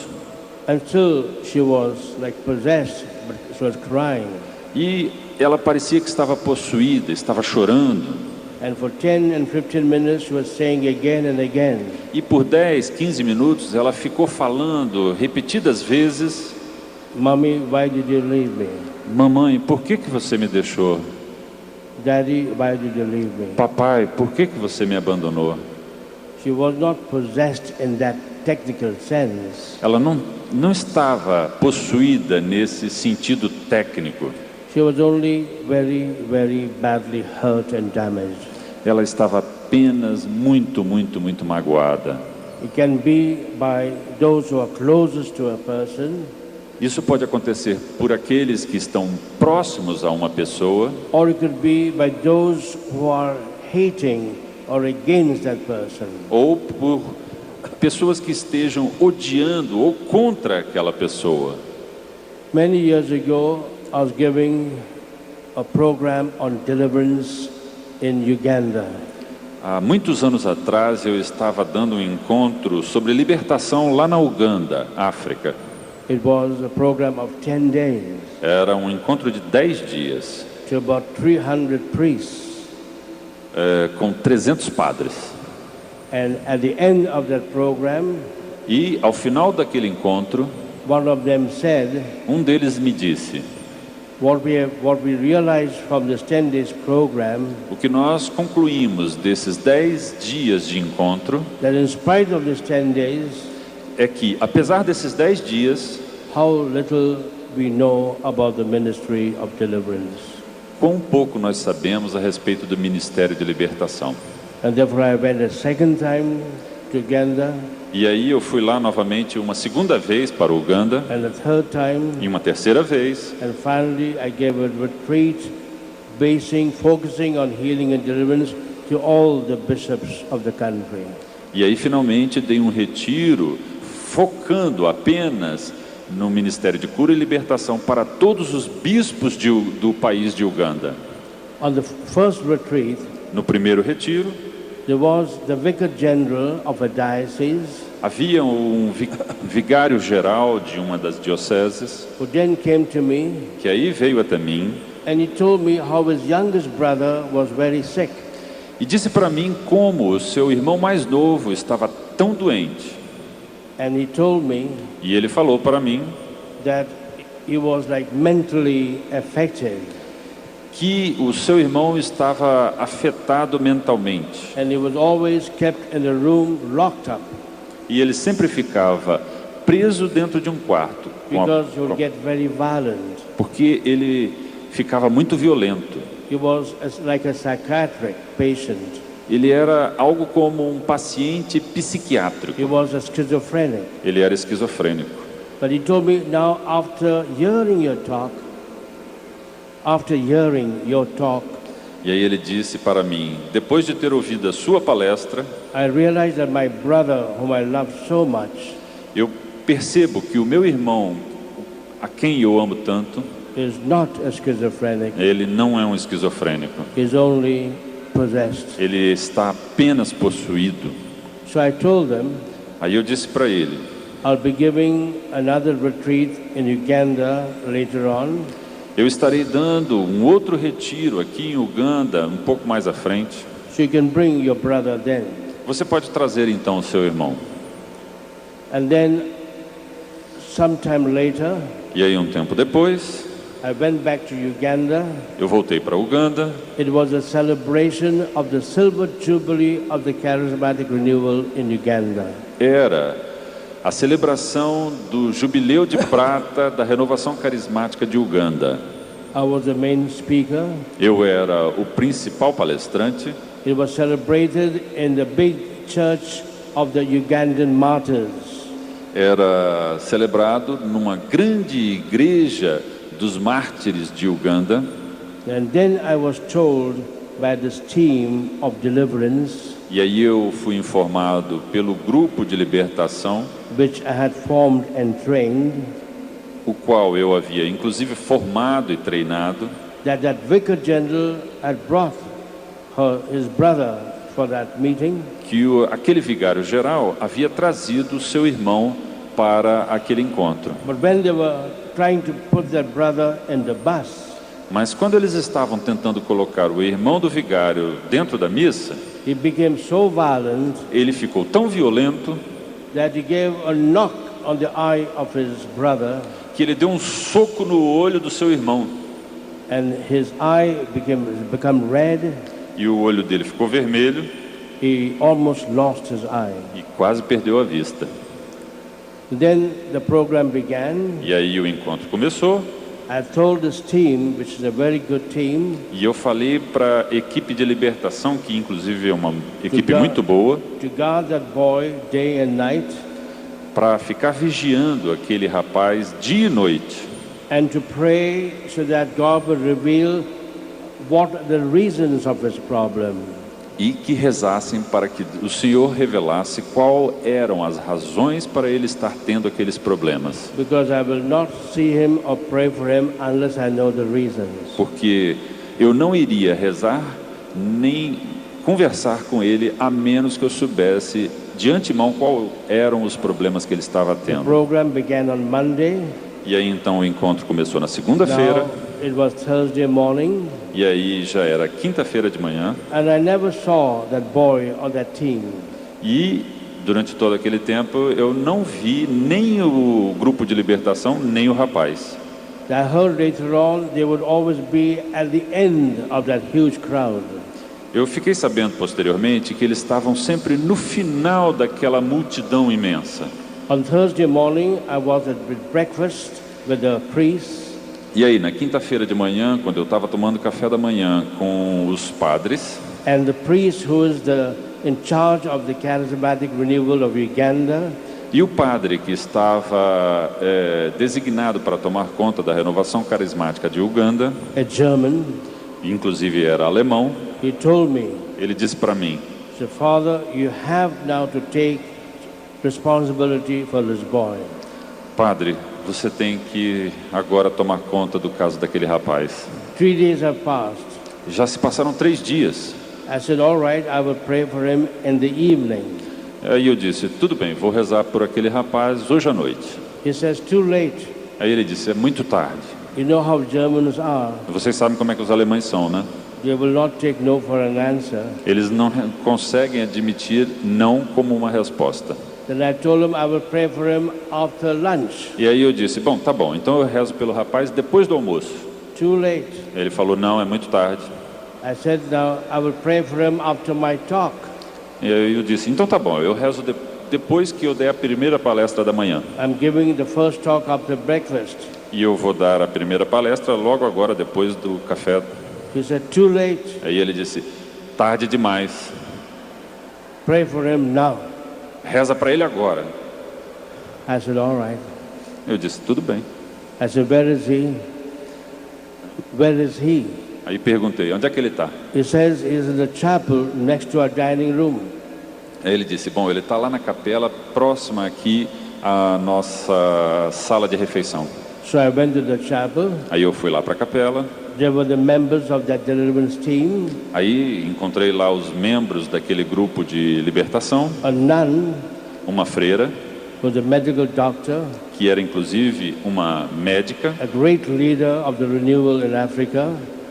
and still she was like possessed, but she was crying. e ela parecia que estava possuída, estava chorando. And for 10 and 15 minutes she was saying again and again, E por 10, 15 minutos ela ficou falando repetidas vezes: Mommy, why did you leave me? Mamãe, por que você me deixou? Daddy, why did you leave me? Papai, por que você me abandonou? She was not possessed in that technical sense. Ela não estava possuída nesse sentido técnico. She was only very, very badly hurt and damaged. Ela estava apenas muito magoada. It can be by those who are closest to a person, Isso pode acontecer por aqueles que estão próximos a uma pessoa, or it could be by those who are hating or against that person. ou por pessoas que estejam odiando ou contra aquela pessoa. Many years ago, I was giving a program on deliverance in Uganda. Há muitos anos atrás eu estava dando um encontro sobre libertação lá na Uganda, África. It was a program of 10 days Era um encontro de 10 dias, to about 300 priests. com 300 padres. And at the end of that program, E ao final daquele encontro, one of them said, um deles me disse: what we realized from this 10 days program, o que nós concluímos desses 10 dias de encontro that in spite of these 10 days, é que, apesar desses 10 dias, how little we know about the ministry of deliverance. quão pouco nós sabemos a respeito do ministério de libertação. And therefore I went a second time to Uganda, E aí eu fui lá novamente uma segunda vez para o Uganda, and a third time, e uma terceira vez, and finally I gave a retreat focusing on healing and deliverance to all the bishops of the country. e aí finalmente dei um retiro focando apenas no ministério de cura e libertação para todos os bispos do país de Uganda. On the first retreat, No primeiro retiro, there was the Vicar General of a diocese havia um vigário geral de uma das dioceses, who then came to me que aí veio até mim and he told me how his youngest brother was very sick. e disse para mim como o seu irmão mais novo estava tão doente. And he told me E ele falou para mim that he was like mentally affected, que o seu irmão estava afetado mentalmente. and he was always kept in a room locked up E ele sempre ficava preso dentro de um quarto, because he would get very violent. porque ele ficava muito violento. He was like a psychiatric patient. Ele era algo como um paciente psiquiátrico. He was a schizophrenic. Ele era esquizofrênico. But he told me now, after hearing your talk, E aí ele disse para mim, depois de ter ouvido a sua palestra, I realized that my brother, whom I love so much, eu percebo que o meu irmão, a quem eu amo tanto, is not a schizophrenic. ele não é um esquizofrênico. He's only possessed. Ele está apenas possuído. So I told them, Aí eu disse para ele, I'll be giving another retreat in Uganda later on. eu estarei dando um outro retiro aqui em Uganda, um pouco mais à frente. So you can bring your brother then. Você pode trazer então o seu irmão. And then, sometime later, E aí um tempo depois, I went back to Uganda. eu voltei para Uganda. It was a celebration of the Silver Jubilee of the Charismatic Renewal in Uganda. Era a celebração do Jubileu de Prata da Renovação Carismática de Uganda. I was the main speaker. Eu era o principal palestrante. It was celebrated in the big church of the Ugandan martyrs. Era celebrado numa grande igreja dos mártires de Uganda. And then I was told by this team of deliverance, E aí eu fui informado pelo grupo de libertação, which I had formed and trained, o qual eu havia inclusive formado e treinado, that Vicar General had brought his brother for that meeting. que aquele vigário geral havia trazido o seu irmão para aquele encontro. But when they were trying to put their brother in the bus, Mas quando eles estavam tentando colocar o irmão do vigário dentro da missa, he became so violent ele ficou tão violento that he gave a knock on the eye of his brother, que ele deu um soco no olho do seu irmão. and his eye become red. E o olho dele ficou vermelho He almost lost his eye. e quase perdeu a vista. Then the program began. E aí o encontro começou. I told this team, which is a very good team, E eu falei para a equipe de libertação, que inclusive é uma equipe muito boa, to guard that boy day and night, para ficar vigiando aquele rapaz dia e noite. and to pray so that God would reveal what are the reasons of his problem. E que rezassem para que o Senhor revelasse qual eram as razões para ele estar tendo aqueles problemas. Because I will not see him or pray for him unless I know the reasons. Porque eu não iria rezar nem conversar com ele a menos que eu soubesse de antemão qual eram os problemas que ele estava The tendo. program began on Monday. E aí então o encontro começou na segunda-feira. Now it was Thursday morning, E aí já era quinta-feira de manhã. and I never saw that boy or that team. E durante todo aquele tempo eu não vi nem o grupo de libertação, nem o rapaz. I heard later on they would always be at the end of that huge crowd. Eu fiquei sabendo posteriormente que eles estavam sempre no final daquela multidão imensa. On Thursday morning, I was at breakfast with the priests. E aí, na quinta-feira de manhã, quando eu estava tomando café da manhã com os padres, and the priest who is in charge of the charismatic renewal of Uganda, e o padre que estava designado para tomar conta da renovação carismática de Uganda, a German, inclusive era alemão, he told me, ele disse para mim, so, Father, you have now to take responsibility for this boy. Padre, você tem que agora tomar conta do caso daquele rapaz. 3 days have passed. Já se passaram 3 dias. I said, all right, I will pray for him in the evening. Aí eu disse, tudo bem, vou rezar por aquele rapaz hoje à noite. He says, too late. Aí ele disse, é muito tarde. You know how Germans are. Vocês sabem como é que os alemães são, né? They will not take no for an answer. Eles não conseguem admitir não como uma resposta. Then I told him I will pray for him after lunch. E aí eu disse, bom, tá bom, então eu rezo pelo rapaz depois do almoço. Too late. Ele falou, não, é muito tarde. I said, now I will pray for him after my talk. E aí eu disse, então tá bom, eu rezo depois que eu der a primeira palestra da manhã. I'm giving the first talk after breakfast. E eu vou dar a primeira palestra logo agora, depois do café. He said, too late. Aí ele disse, tarde demais. Pray for him now. Reza para ele agora. I said, all right. Eu disse, tudo bem. I said, where is he? Where is he? Aí perguntei, onde é que ele está? He says he's in the chapel next to our dining room. Aí ele disse, bom, ele está lá na capela, próxima aqui à nossa sala de refeição. So I went to the chapel. Aí eu fui lá para a capela. There were the members of that deliverance team. Aí encontrei lá os membros daquele grupo de libertação. A nun, uma freira, who was a medical doctor, que era inclusive uma médica, a great leader of the renewal in Africa.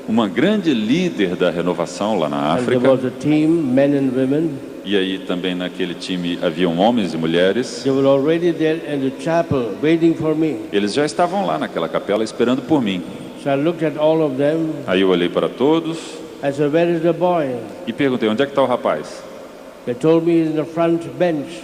Uma grande líder da renovação lá na África. And there was a team, men and women. E aí também naquele time haviam homens e mulheres. They were already there in the chapel, waiting for me. Eles já estavam lá naquela capela esperando por mim. So I looked at all of them. Aí eu olhei para todos. I said, where is the boy? E perguntei, onde é que está o rapaz? They told me he's in the front bench.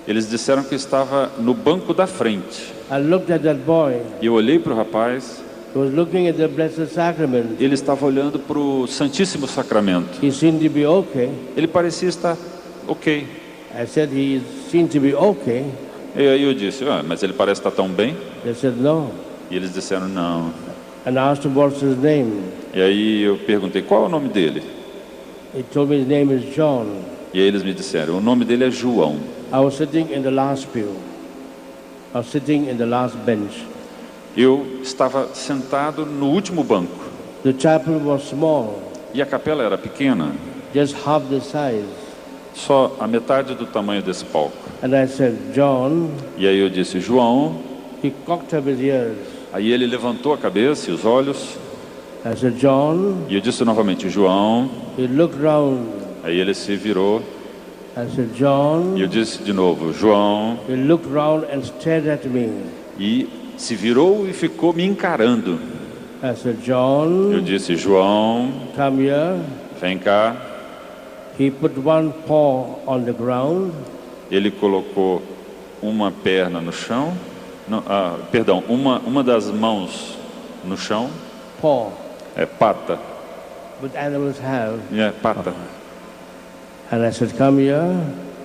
Eles disseram que estava no banco da frente. I looked at that boy. E eu olhei para o rapaz. He was looking at the Blessed Sacrament. Ele estava olhando para o Santíssimo Sacramento. He seemed to be okay. Ele parecia estar ok. I said, he seemed to be okay. E aí eu disse, mas ele parece estar tão bem. They said, no. E eles disseram, não. And I asked him, what's his name? E aí eu perguntei, qual é o nome dele? He told me his name is John. E aí eles me disseram, o nome dele é João. I was sitting in the last pew. I was sitting in the last bench. Eu estava sentado no último banco. The chapel was small. E a capela era pequena. Just half the size. Só a metade do tamanho desse palco. And I said, John. E aí eu disse, João. He cocked up his ears. Aí ele levantou a cabeça e os olhos. I said, John. E eu disse novamente, João. He looked round. Aí ele se virou. I said, John. E eu disse de novo, João. He looked round and stared at me. E se virou e ficou me encarando. I said, John. Eu disse, João. Come here. Vem cá. He put one paw on the ground. Ele colocou uma perna no chão. Não, perdão, uma das mãos no chão. Paw. É pata. But animals have. É pata. And I said, come here.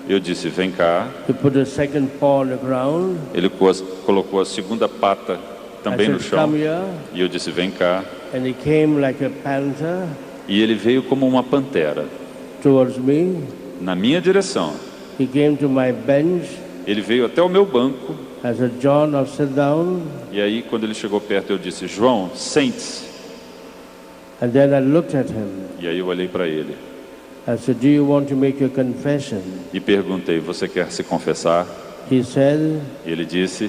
Eu disse, vem cá. He put the second paw on the ground. Ele colocou a segunda pata também no chão. Come here. E eu disse, vem cá. And he came like a panther. E ele veio como uma pantera. Towards me. Na minha direção. He came to my bench. Ele veio até o meu banco. I said, John, now sit down. E aí, quando ele chegou perto, eu disse, João, sente-se. And then I looked at him. E aí eu olhei para ele. I said, do you want to make your confession? E perguntei, você quer se confessar? He said. E ele disse.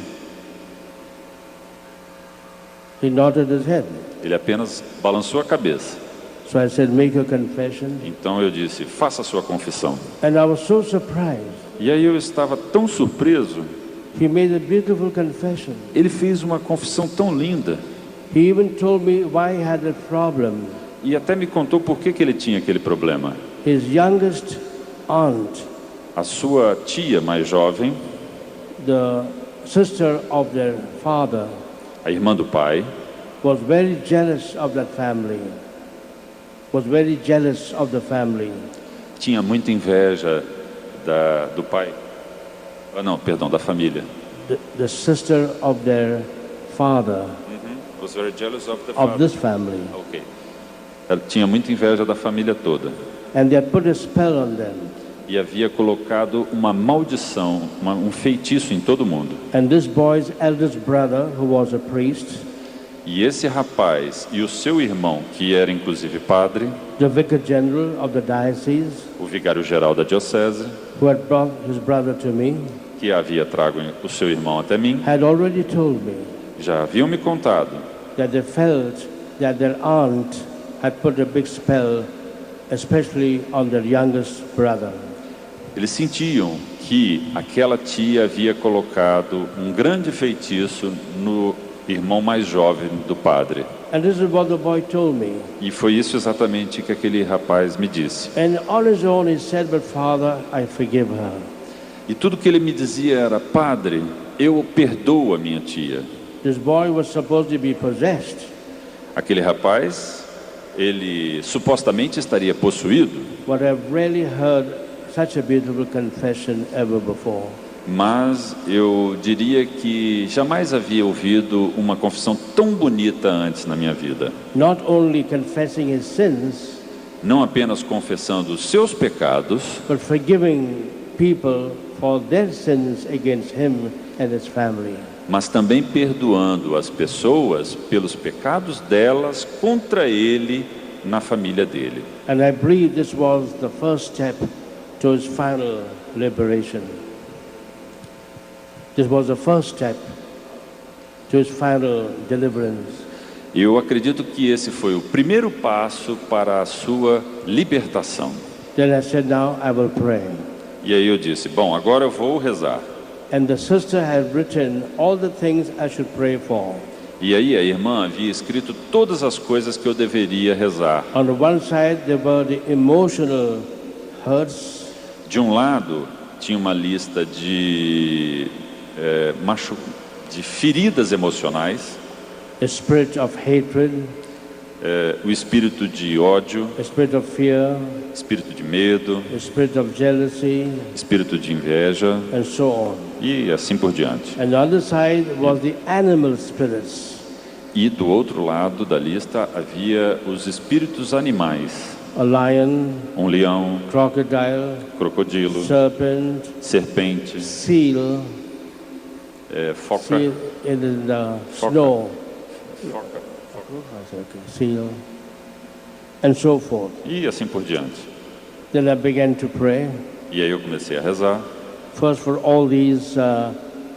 He nodded his head. Ele apenas balançou a cabeça. So I said, make your confession. Então eu disse, faça a sua confissão. And I was so surprised. E aí eu estava tão surpreso. He made a beautiful confession. Ele fez uma confissão tão linda. He even told me why he had a problem. E até me contou por que ele tinha aquele problema. His youngest aunt, a sua tia mais jovem, the sister of their father A irmã do pai was very jealous of that family, was very jealous of the family. tinha muita inveja do pai. Ah, não, perdão, da família. The sister of their father, Was very jealous of the of this family. Ok. Ela tinha muita inveja da família toda. And they had put a spell on them. E havia colocado uma maldição, um feitiço em todo mundo. And this boy's eldest brother, who was a priest, E esse rapaz e o seu irmão, que era inclusive padre, the vicar general of the diocese, o vigário-geral da diocese, who had brought his brother to me, que havia trago o seu irmão até mim, had already told me já haviam me contado that they felt that their aunt had put a big spell, especially on their youngest brother. Eles sentiam que aquela tia havia colocado um grande feitiço no irmão mais jovem do padre. And this is what the boy told me. E foi isso exatamente que aquele rapaz me disse. And on his own he said, but Father, I forgive her. E tudo que ele me dizia era: Padre, eu perdoo a minha tia. This boy was supposed to be possessed. Aquele rapaz, ele supostamente estaria possuído, But I've rarely heard such a beautiful confession ever before. mas eu diria que jamais havia ouvido uma confissão tão bonita antes na minha vida. Not only confessing his sins, Não apenas confessando os seus pecados, but forgiving people for their sins against him and his family. mas também perdoando as pessoas pelos pecados delas contra ele na família dele. And I believe this was the first step to his final liberation. This was the first step to his final deliverance. Eu acredito que esse foi o primeiro passo para a sua libertação. Then I said, now I will pray. E aí eu disse: bom, agora eu vou rezar. And the sister had written all the things I should pray for. E aí a irmã havia escrito todas as coisas que eu deveria rezar. On the one side, there were the emotional hurts. De um lado, tinha uma lista de feridas emocionais, A spirit of hatred, o espírito de ódio, a spirit of fear, espírito de medo, a spirit of jealousy, espírito de inveja and so on. e assim por diante. And the other side was the animal spirits, E do outro lado da lista havia os espíritos animais: a lion, um leão, crocodile, crocodilo, serpent, serpente, seal, foca, seal in the Foca. snow, foca, seal, and so forth. e assim por diante. Then I began to pray, E aí eu comecei a rezar, first for all these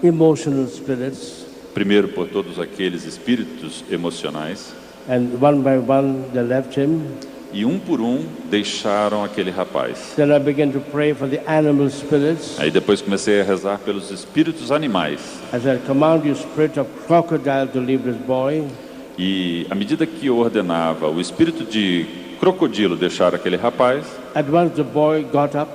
emotional spirits, primeiro por todos aqueles espíritos emocionais, and one by one they left him. e um por um deixaram aquele rapaz. Then I began to pray for the animal spirits. Aí depois comecei a rezar pelos espíritos animais. I said, command you spirit of crocodile to leave this boy. E à medida que eu ordenava o espírito de crocodilo deixar aquele rapaz, At once the boy got up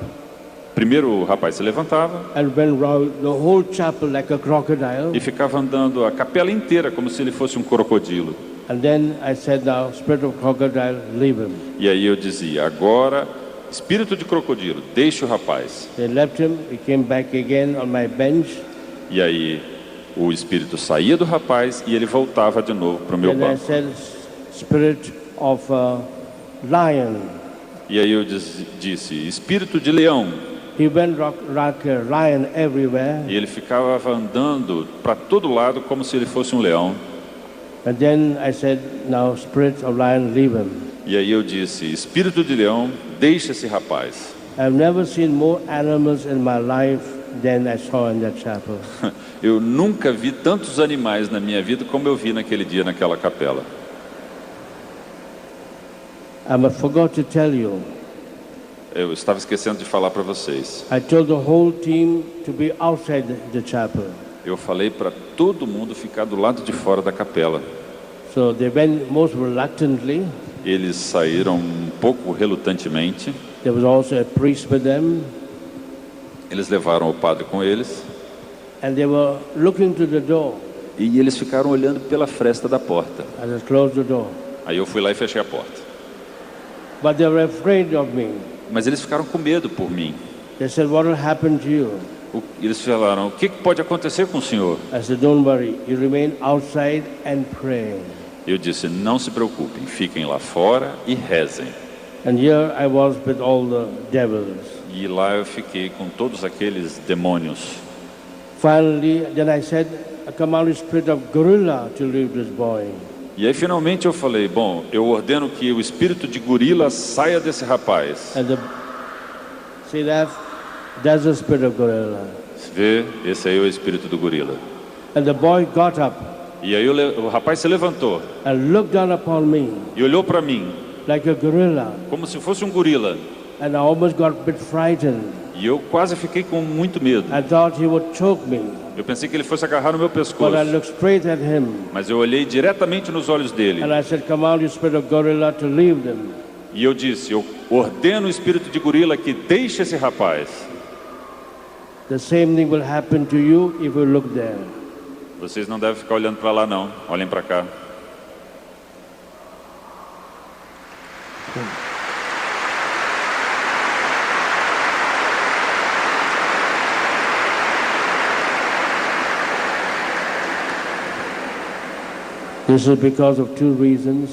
primeiro o rapaz se levantava and went round the whole chapel like a crocodile. e ficava andando a capela inteira como se ele fosse um crocodilo. And then I said, now, spirit of crocodile, leave him. E aí eu dizia: agora, espírito de crocodilo, deixe o rapaz. They left him. He came back again on my bench. E aí o espírito saía do rapaz e ele voltava de novo para o meu And I banco. said, spirit of lion. E aí eu disse: espírito de leão. He went like a lion everywhere. E ele ficava andando para todo lado como se ele fosse um leão. And then I said, now, spirit of lion, leave him. E aí eu disse: espírito de leão, deixe esse rapaz. I've never seen more animals in my life than I saw in that chapel. Eu nunca vi tantos animais na minha vida como eu vi naquele dia naquela capela. I forgot to tell you, Eu estava esquecendo de falar para vocês. I told the whole team to be outside the chapel. Eu falei para todo mundo ficar do lado de fora da capela. So they went most reluctantly. Eles saíram um pouco relutantemente. There was also a priest with them. Eles levaram o padre com eles. And they were looking to the door. E eles ficaram olhando pela fresta da porta. I just closed the door. Aí eu fui lá e fechei a porta. But they were afraid of me. Mas eles ficaram com medo por mim. They said, what will happen to you? Eles falaram, o que pode acontecer com o senhor? I said, don't worry, you remain outside and pray. Eu disse, não se preocupem, fiquem lá fora e rezem. And here I was with all the devils. E lá eu fiquei com todos aqueles demônios. Finally, then I said, I command the spirit of gorilla to leave this boy. E aí finalmente eu falei, bom, eu ordeno que o espírito de gorila saia desse rapaz. And see that? That's the spirit of gorilla. Você vê? Esse aí é o espírito do gorila. And the boy got up E aí o rapaz se levantou and looked down upon me e olhou para mim, like a gorilla. como se fosse um gorila. And I almost got a bit frightened. E eu quase fiquei com muito medo. I thought he would choke me. Eu pensei que ele fosse agarrar no meu pescoço. But I looked straight at him. Mas eu olhei diretamente nos olhos dele. And I said, command the spirit of gorilla to leave them. E eu disse, eu ordeno o espírito de gorila que deixe esse rapaz. The same thing will happen to you if you look there. Vocês não devem ficar olhando para lá não, olhem para cá. This is because of two reasons.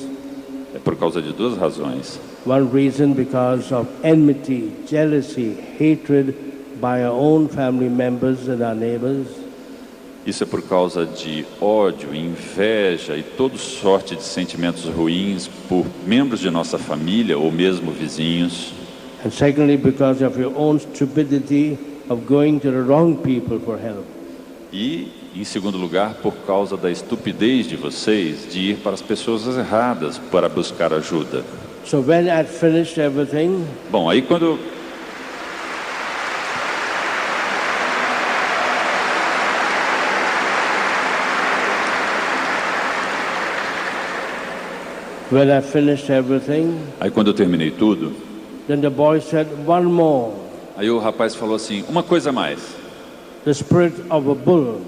É por causa de duas razões. One reason because of enmity, jealousy, hatred by our own family members and our neighbors. Isso é por causa de ódio, inveja e toda sorte de sentimentos ruins por membros de nossa família ou mesmo vizinhos. And secondly, because of your own stupidity of going to the wrong people for help. E, em segundo lugar, por causa da estupidez de vocês de ir para as pessoas erradas para buscar ajuda. So when I finished everything, Bom, aí quando eu terminei tudo, then the boy said, one more. aí o rapaz falou assim, uma coisa a mais. The spirit of a bull.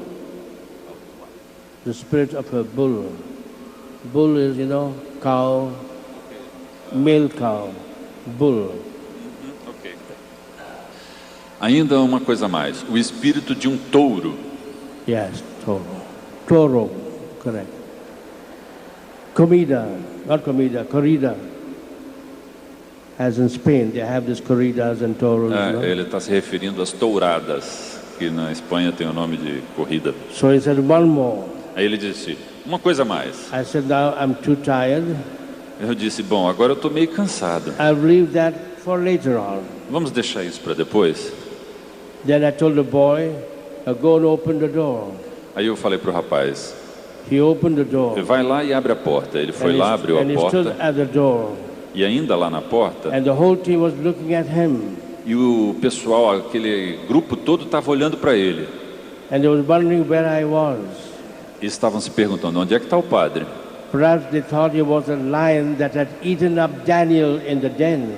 The spirit of a bull. Bull is, cow, male cow, bull. Okay. Ainda uma coisa a mais, o espírito de um touro. Yes, toro. Toro, correct. Comida, not comida, corrida. As in Spain, they have these corridas and toros. Ele está se referindo às touradas, que na Espanha tem o nome de corrida. So he said, one more. Aí ele disse, uma coisa a mais. I said, now I'm too tired. Eu disse, bom, agora eu estou meio cansado. I'll leave that for later on. Vamos deixar isso para depois? Then I told the boy, go and open the door. Aí eu falei para o rapaz, He opened the door. vai lá e abre a porta. Ele foi lá, abriu a And he stood porta. at the door. E ainda lá na porta, And the whole team was looking at him. e o pessoal, aquele grupo todo estava olhando para ele. And they was wondering where I was. E estavam se perguntando, onde é que está o padre? Perhaps they thought he was a lion that had eaten up Daniel in the den.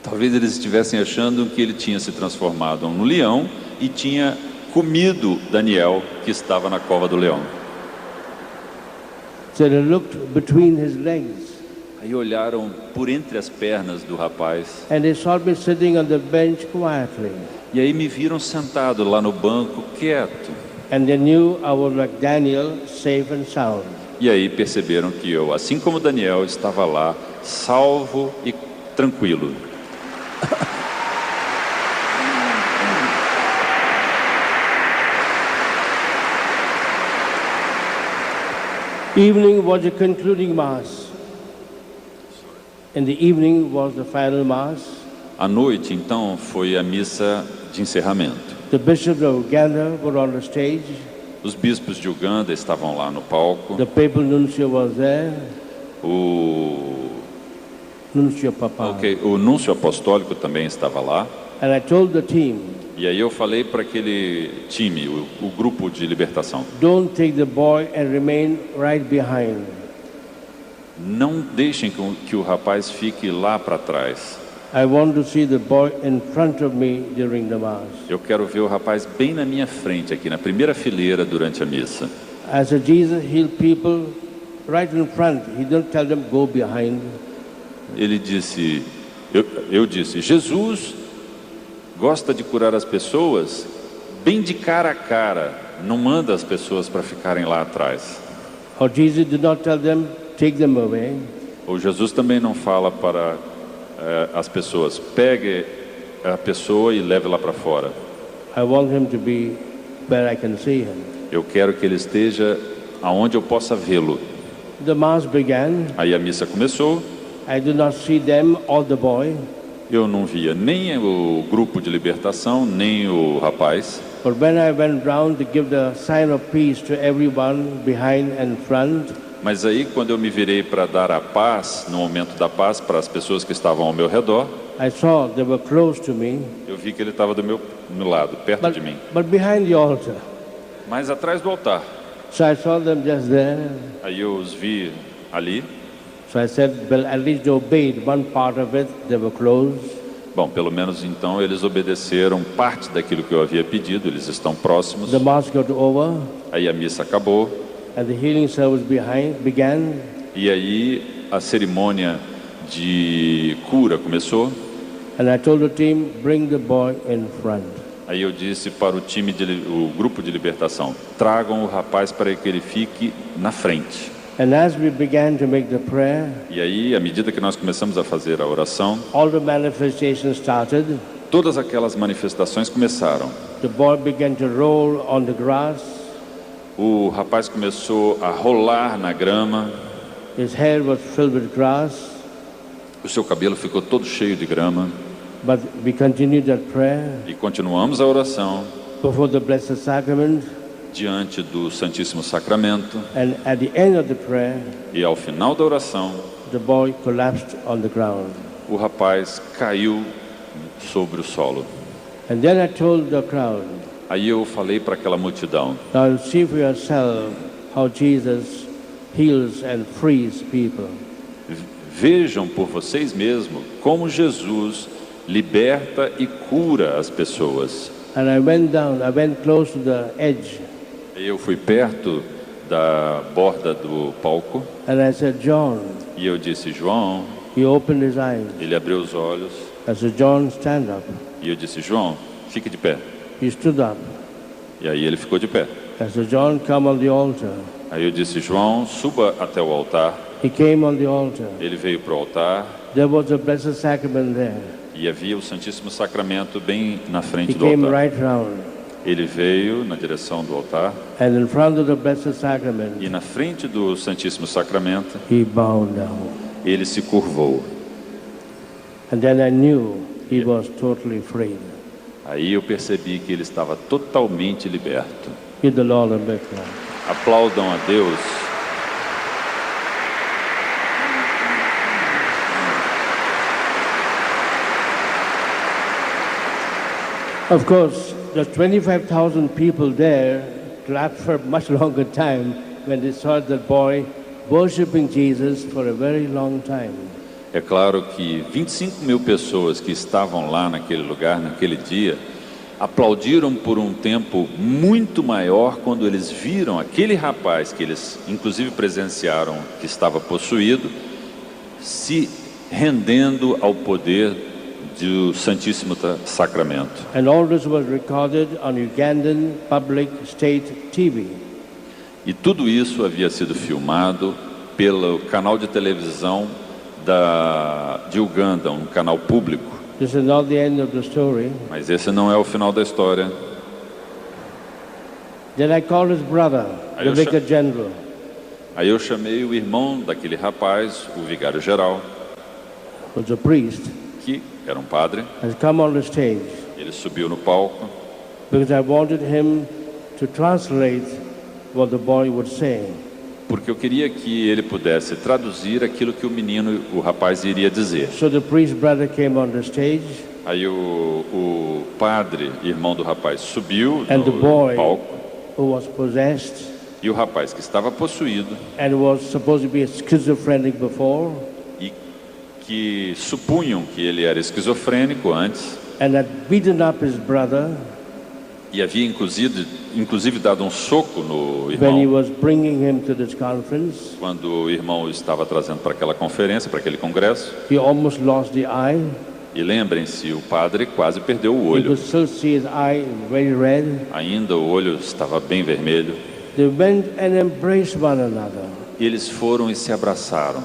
Talvez eles estivessem achando que ele tinha se transformado num leão e tinha comido Daniel, que estava na cova do leão. So they looked between his legs. Aí olharam por entre as pernas do rapaz. And they saw me sitting on the bench quietly. E aí me viram sentado lá no banco, quieto. And they knew I was like Daniel, safe and sound. E aí perceberam que eu, assim como Daniel, estava lá, salvo e tranquilo. Evening was the concluding mass. In the evening was the final mass. À noite, então, foi a missa de encerramento. The bishops of Uganda were on the stage. Os bispos de Uganda estavam lá no palco. The papal nuncio was there. O Nuncio Papa. o núncio apostólico também estava lá. And I told the team, E aí eu falei para aquele time, o grupo de libertação, don't take the boy and remain right behind. não deixem que o rapaz fique lá para trás. I want to see the boy in front of me during the Mass. Eu quero ver o rapaz bem na minha frente, aqui na primeira fileira durante a missa. As a Jesus healed people right in front, he don't tell them go behind. Ele disse, eu disse, Jesus gosta de curar as pessoas bem de cara a cara, não manda as pessoas para ficarem lá atrás. Or Jesus did not tell them take them away. Ou Jesus também não fala para as pessoas, pegue a pessoa e leve lá para fora. I want him to be where I can see him. Eu quero que ele esteja aonde eu possa vê-lo. The Mass began. Aí a missa começou. I did not see them or the boy. Eu não via nem o grupo de libertação, nem o rapaz. But when I went round to give the sign of peace to everyone behind and front, mas aí quando eu me virei para dar a paz, no momento da paz, para as pessoas que estavam ao meu redor, I saw they were close to me. Eu vi que ele estava do meu lado, perto de mim. But behind the altar. Mas atrás do altar. So I saw them just there. Aí eu os vi ali. So I said, well, at least they obeyed one part of it. They were close. Bom, pelo menos então eles obedeceram parte daquilo que eu havia pedido. Eles estão próximos. The Mass got over. Aí a missa acabou. And the healing service began. E aí a cerimônia de cura começou. And I told the team, bring the boy in front. Aí eu disse para o grupo de libertação, tragam o rapaz para que ele fique na frente. And as we began to make the prayer, e aí, à medida que nós começamos a fazer a oração, all the manifestations started. Todas aquelas manifestações começaram. The boy began to roll on the grass. O rapaz começou a rolar na grama. His hair was filled with grass. O seu cabelo ficou todo cheio de grama. But we continued that prayer. E continuamos a oração. Before the Blessed Sacrament. Diante do Santíssimo Sacramento. And at the end of the prayer, e ao final da oração, the boy collapsed on the ground. O rapaz caiu sobre o solo. And then I told the crowd, aí eu falei para aquela multidão. Now see for yourself how Jesus heals and frees people. Vejam por vocês mesmos como Jesus liberta e cura as pessoas. And I went close to the edge. Eu fui perto da borda do palco. And I said, John. E eu disse, João. He opened his eyes. Ele abriu os olhos. I said, John, stand up. E eu disse, João, fique de pé. He stood up. E aí ele ficou de pé. I said, John, come on the altar. Aí eu disse, João, suba até o altar. He came on the altar. Ele veio para o altar. There was a Blessed Sacrament there. E havia o Santíssimo Sacramento bem na frente He do altar. came right round. Ele veio na direção do altar. And in front of the Blessed Sacrament, e na frente do Santíssimo Sacramento, he bowed down. Ele se curvou. And then I knew he was totally freed. Aí eu percebi que ele estava totalmente liberto. Give the Lord a big clap. Aplaudam a Deus. Of course, the 25,000 people there clapped for a much longer time when they saw that boy worshiping Jesus for a very long time. É claro que 25 mil pessoas que estavam lá naquele lugar, naquele dia, aplaudiram por um tempo muito maior quando eles viram aquele rapaz que eles inclusive presenciaram que estava possuído, se rendendo ao poder do Santíssimo Sacramento. And all this was recorded on Ugandan public state TV. E tudo isso havia sido filmado pelo canal de televisão de Uganda, um canal público. This is not the end of the story. Mas esse não é o final da história. Then I called his brother, the vicar general. Aí eu chamei o irmão daquele rapaz, o vigário-geral, was a priest, que era um padre. has come on the stage. Ele subiu no palco. Because I wanted him to translate what the boy was saying. Porque eu queria que ele pudesse traduzir aquilo que o rapaz iria dizer. So the priest brother came on the stage. Aí o padre, irmão do rapaz, subiu and no the boy palco. Who was possessed. E o rapaz que estava possuído. And was supposed to be schizophrenic before. E que supunham que ele era esquizofrênico antes and had beaten up his brother e havia inclusive dado um soco no when he irmão was bringing him to this conference. quando o irmão o estava trazendo para aquela conferência, para aquele congresso. He almost lost the eye. E lembrem-se, o padre quase perdeu o You olho. could still see his eye very red. Ainda o olho estava bem vermelho. They went and embraced one another, E eles foram e se abraçaram.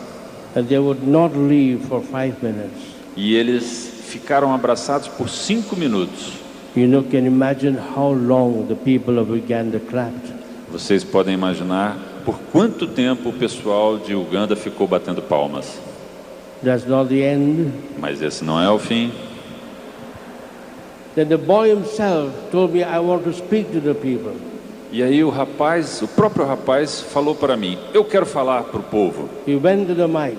and they would not leave for 5 minutes. E eles ficaram abraçados por 5 minutos. You know, can imagine how long the people of Uganda clapped. Vocês podem imaginar por quanto tempo o pessoal de Uganda ficou batendo palmas. That's not the end. Mas esse não é o fim. Then the boy himself told me, I want to speak to the people. E aí o próprio rapaz falou para mim, eu quero falar para o povo. He went to the mic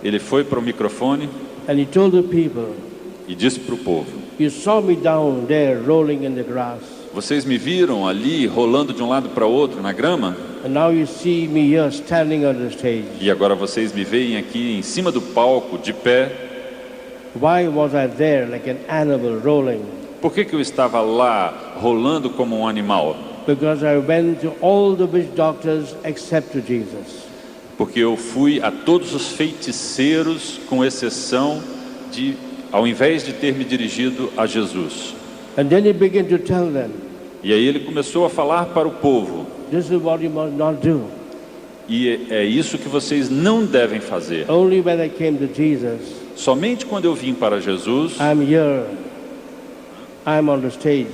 Ele foi para o microfone and he told the people, e disse para o povo, you saw me down there rolling in the grass, vocês me viram ali rolando de um lado para outro na grama? and now you see me here standing on the stage. E agora vocês me veem aqui em cima do palco, de pé. Why was I there like an animal rolling? Por que eu estava lá rolando como um animal? Because I went to all the witch doctors except to Jesus. Porque eu fui a todos os feiticeiros, com exceção de, ao invés de ter me dirigido a Jesus. And then he began to tell them, E aí ele começou a falar para o povo, this is what you must not do. e é isso que vocês não devem fazer. Only when I came to Jesus, Somente quando eu vim para Jesus, I'm here, I'm on the stage,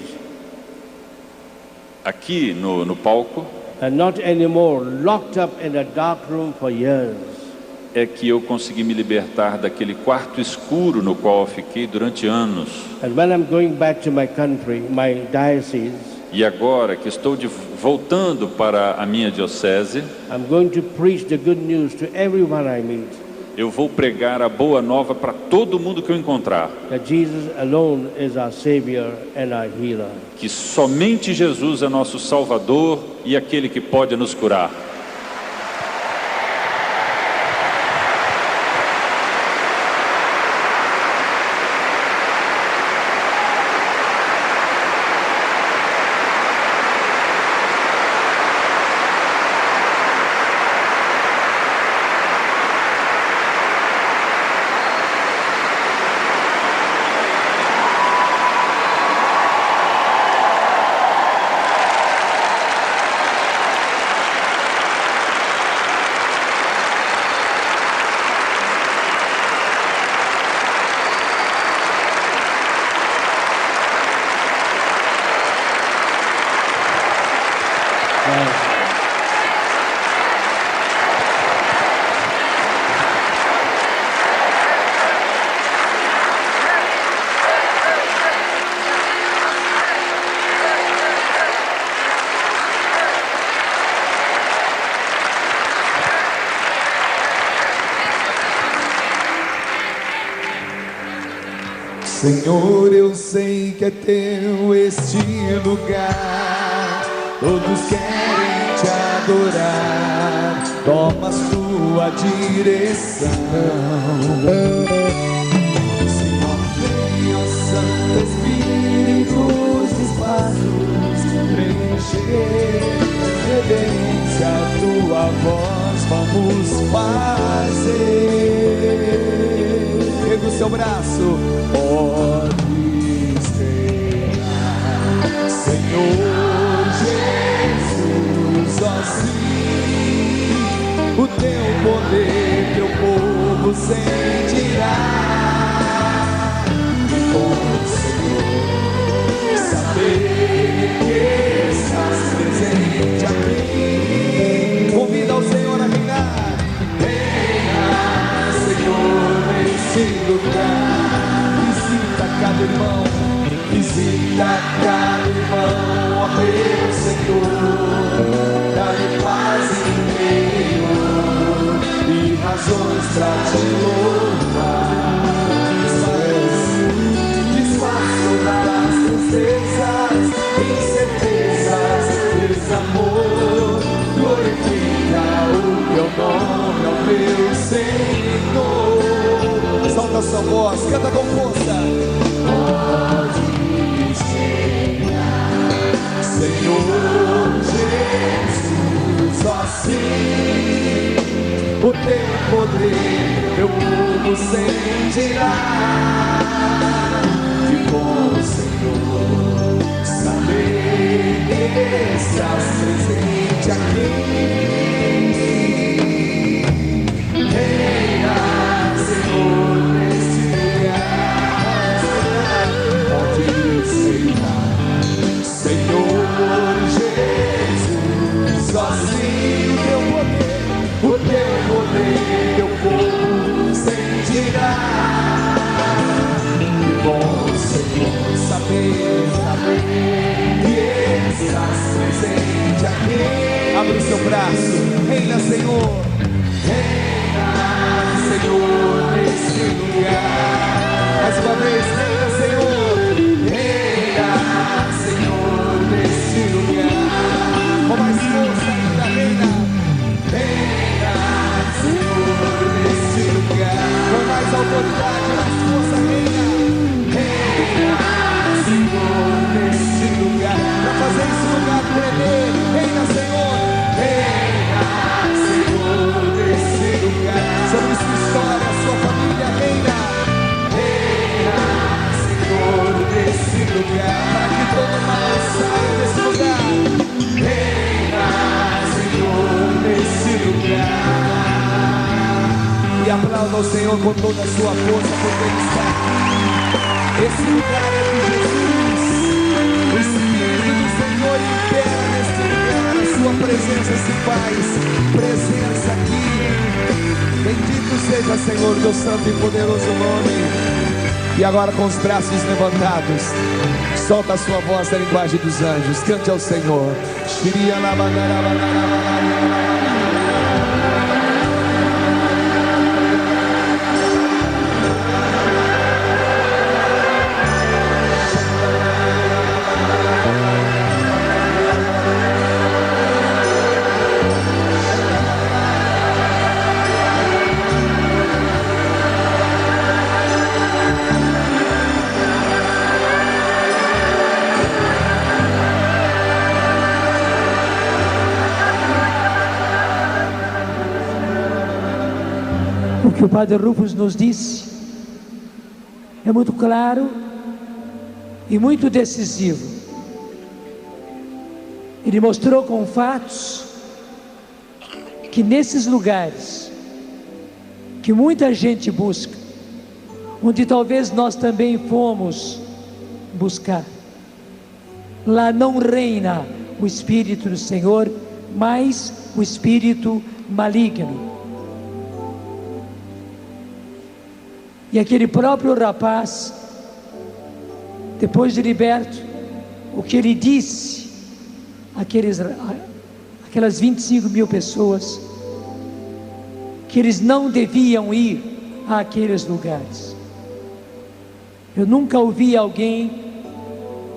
aqui no palco, and not anymore locked up in a dark room for years. é que eu consegui me libertar daquele quarto escuro no qual eu fiquei durante anos. And when I'm going back to my country, my diocese, E agora que estou voltando para a minha diocese, I'm going to preach the good news to everyone I meet, eu vou pregar a boa nova para todo mundo que eu encontrar. that Jesus alone is our Savior and our healer. Que somente Jesus é nosso Salvador e aquele que pode nos curar. Senhor, eu sei que é teu este lugar, todos querem te adorar, tomas tua direção. Senhor, venha Santo Espírito, os espaços preencher, reverência a tua voz, vamos fazer. Erga o seu braço. Pode esperar, Senhor Jesus, assim o teu poder, teu povo sentirá. E com o Senhor saber que estás presente aqui. Convida o Senhor a reinar, reina, Senhor, nesse lugar. Cada irmão, visita cada irmão, ó meu Senhor, dá-lhe paz interior e razões pra te louvar. Desfaz todas as tristezas, incertezas, desamor, glorifica o teu nome, ó meu Senhor. sua voz, canta com força. Pode chegar, Senhor Jesus, assim o teu poder meu povo sentirá. Que bom, Senhor, saber que estás presente aqui. Reina, Senhor, neste lugar. Pode sentar, Senhor Jesus, assim o teu poder, teu povo sentirá. Que bom, Senhor, saber que estás presente aqui. Abre o seu braço, reina, Senhor. Reina, Senhor, neste lugar. Mais uma vez, reina, Senhor. Reina, Senhor, neste lugar. Com mais força ainda, reina. Reina, Senhor, neste lugar. Com mais autoridade, mais força, reina. Reina, Senhor, neste lugar. Pra fazer esse lugar tremer. Reina, Senhor. Reina, Senhor, neste lugar. Sobre sua história, sua família, reina. Reina, Senhor, neste lugar. Para que todo mal saia desse lugar. Reina, Senhor, nesse lugar. E aplauda o Senhor com toda a sua força, porque Ele está aqui. Esse lugar é de Jesus. O Espírito do Senhor impera nesse lugar. A sua presença se faz presença aqui. Bendito seja, Senhor, teu santo e poderoso nome. E agora, com os braços levantados, solta a sua voz da linguagem dos anjos. Cante ao Senhor. O que o Padre Rufus nos disse é muito claro e muito decisivo. Ele mostrou com fatos que nesses lugares que muita gente busca, onde talvez nós também fomos buscar, lá não reina o Espírito do Senhor, mas o espírito maligno. E aquele próprio rapaz, depois de liberto, o que ele disse aquelas 25 mil pessoas, que eles não deviam ir àqueles lugares. Eu nunca ouvi alguém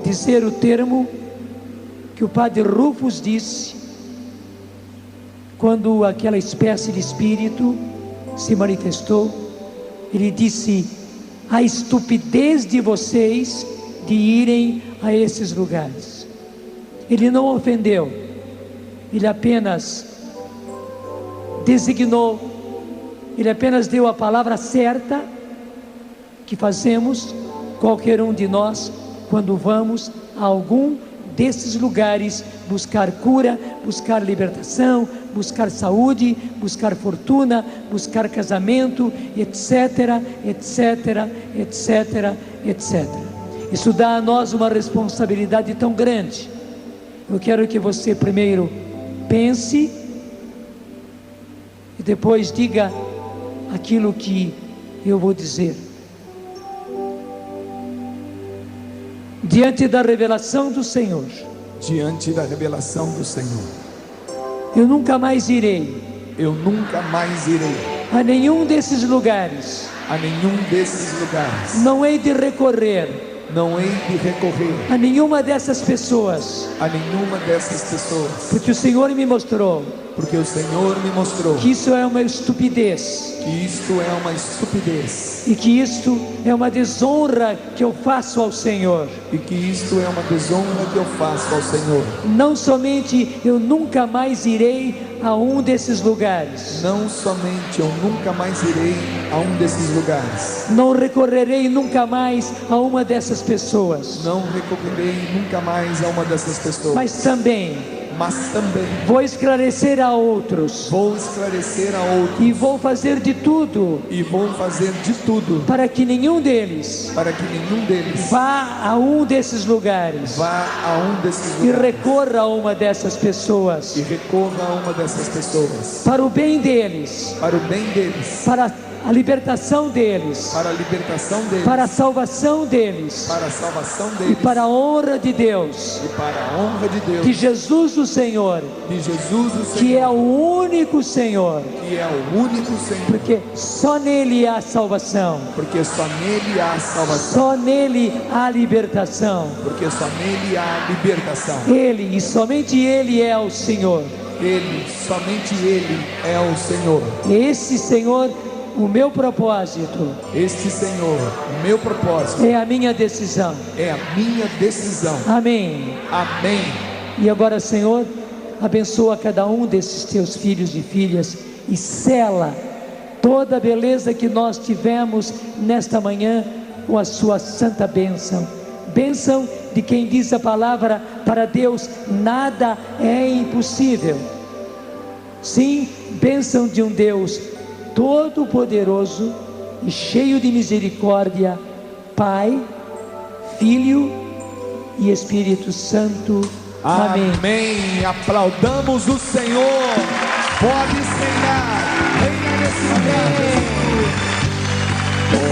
dizer o termo que o Padre Rufus disse quando aquela espécie de espírito se manifestou. Ele disse: a estupidez de vocês de irem a esses lugares. Ele não ofendeu, ele apenas designou, ele apenas deu a palavra certa que fazemos qualquer um de nós quando vamos a algum desses lugares buscar cura, buscar libertação, buscar saúde, buscar fortuna, buscar casamento, etc, etc, etc, etc. Isso dá a nós uma responsabilidade tão grande. Eu quero que você primeiro pense e depois diga aquilo que eu vou dizer. Diante da revelação do Senhor, diante da revelação do Senhor, eu nunca mais irei a nenhum desses lugares. Não hei de recorrer a nenhuma dessas pessoas, porque o Senhor me mostrou Porque o Senhor me mostrou que isso é uma estupidez que isto é uma estupidez e que isto é uma desonra que eu faço ao Senhor. e que isto é uma desonra que eu faço ao Senhor. Não somente eu nunca mais irei a um desses lugares, Não somente eu nunca mais irei a um desses lugares, não recorrerei nunca mais a uma dessas pessoas, não recorrerei nunca mais a uma dessas pessoas, mas também vou esclarecer a outros vou esclarecer a outros e vou fazer de tudo e vou fazer de tudo para que nenhum deles para que nenhum deles vá a um desses lugares vá a um desses e lugares recorra a uma dessas pessoas, e recorra a uma dessas pessoas, para o bem deles, para o bem deles, para a libertação deles, para a libertação deles, para a salvação deles para a salvação e deles para a honra de Deus, e para a honra de Deus, de Jesus o Senhor, de Jesus o que é Senhor, o único Senhor, que é o único Senhor, porque só nele há salvação, porque só nele há salvação, só nele há libertação. porque só nele há libertação. Ele e somente Ele é o Senhor. Ele, somente Ele é o Senhor. Esse Senhor, o meu propósito, Este Senhor, o meu propósito, é a minha decisão. é a minha decisão. Amém. Amém. E agora, Senhor, abençoa cada um desses teus filhos e filhas e sela toda a beleza que nós tivemos nesta manhã com a sua santa bênção. Bênção de quem diz a palavra: para Deus nada é impossível. Sim, bênção de um Deus todo-poderoso e cheio de misericórdia, Pai, Filho e Espírito Santo. Amém. Amém. Aplaudamos o Senhor. Pode reinar. Reina nesse lugar.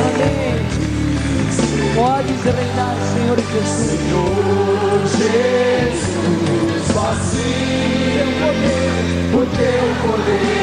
Amém. Podes reinar, Senhor Jesus. Senhor Jesus, assim o teu poder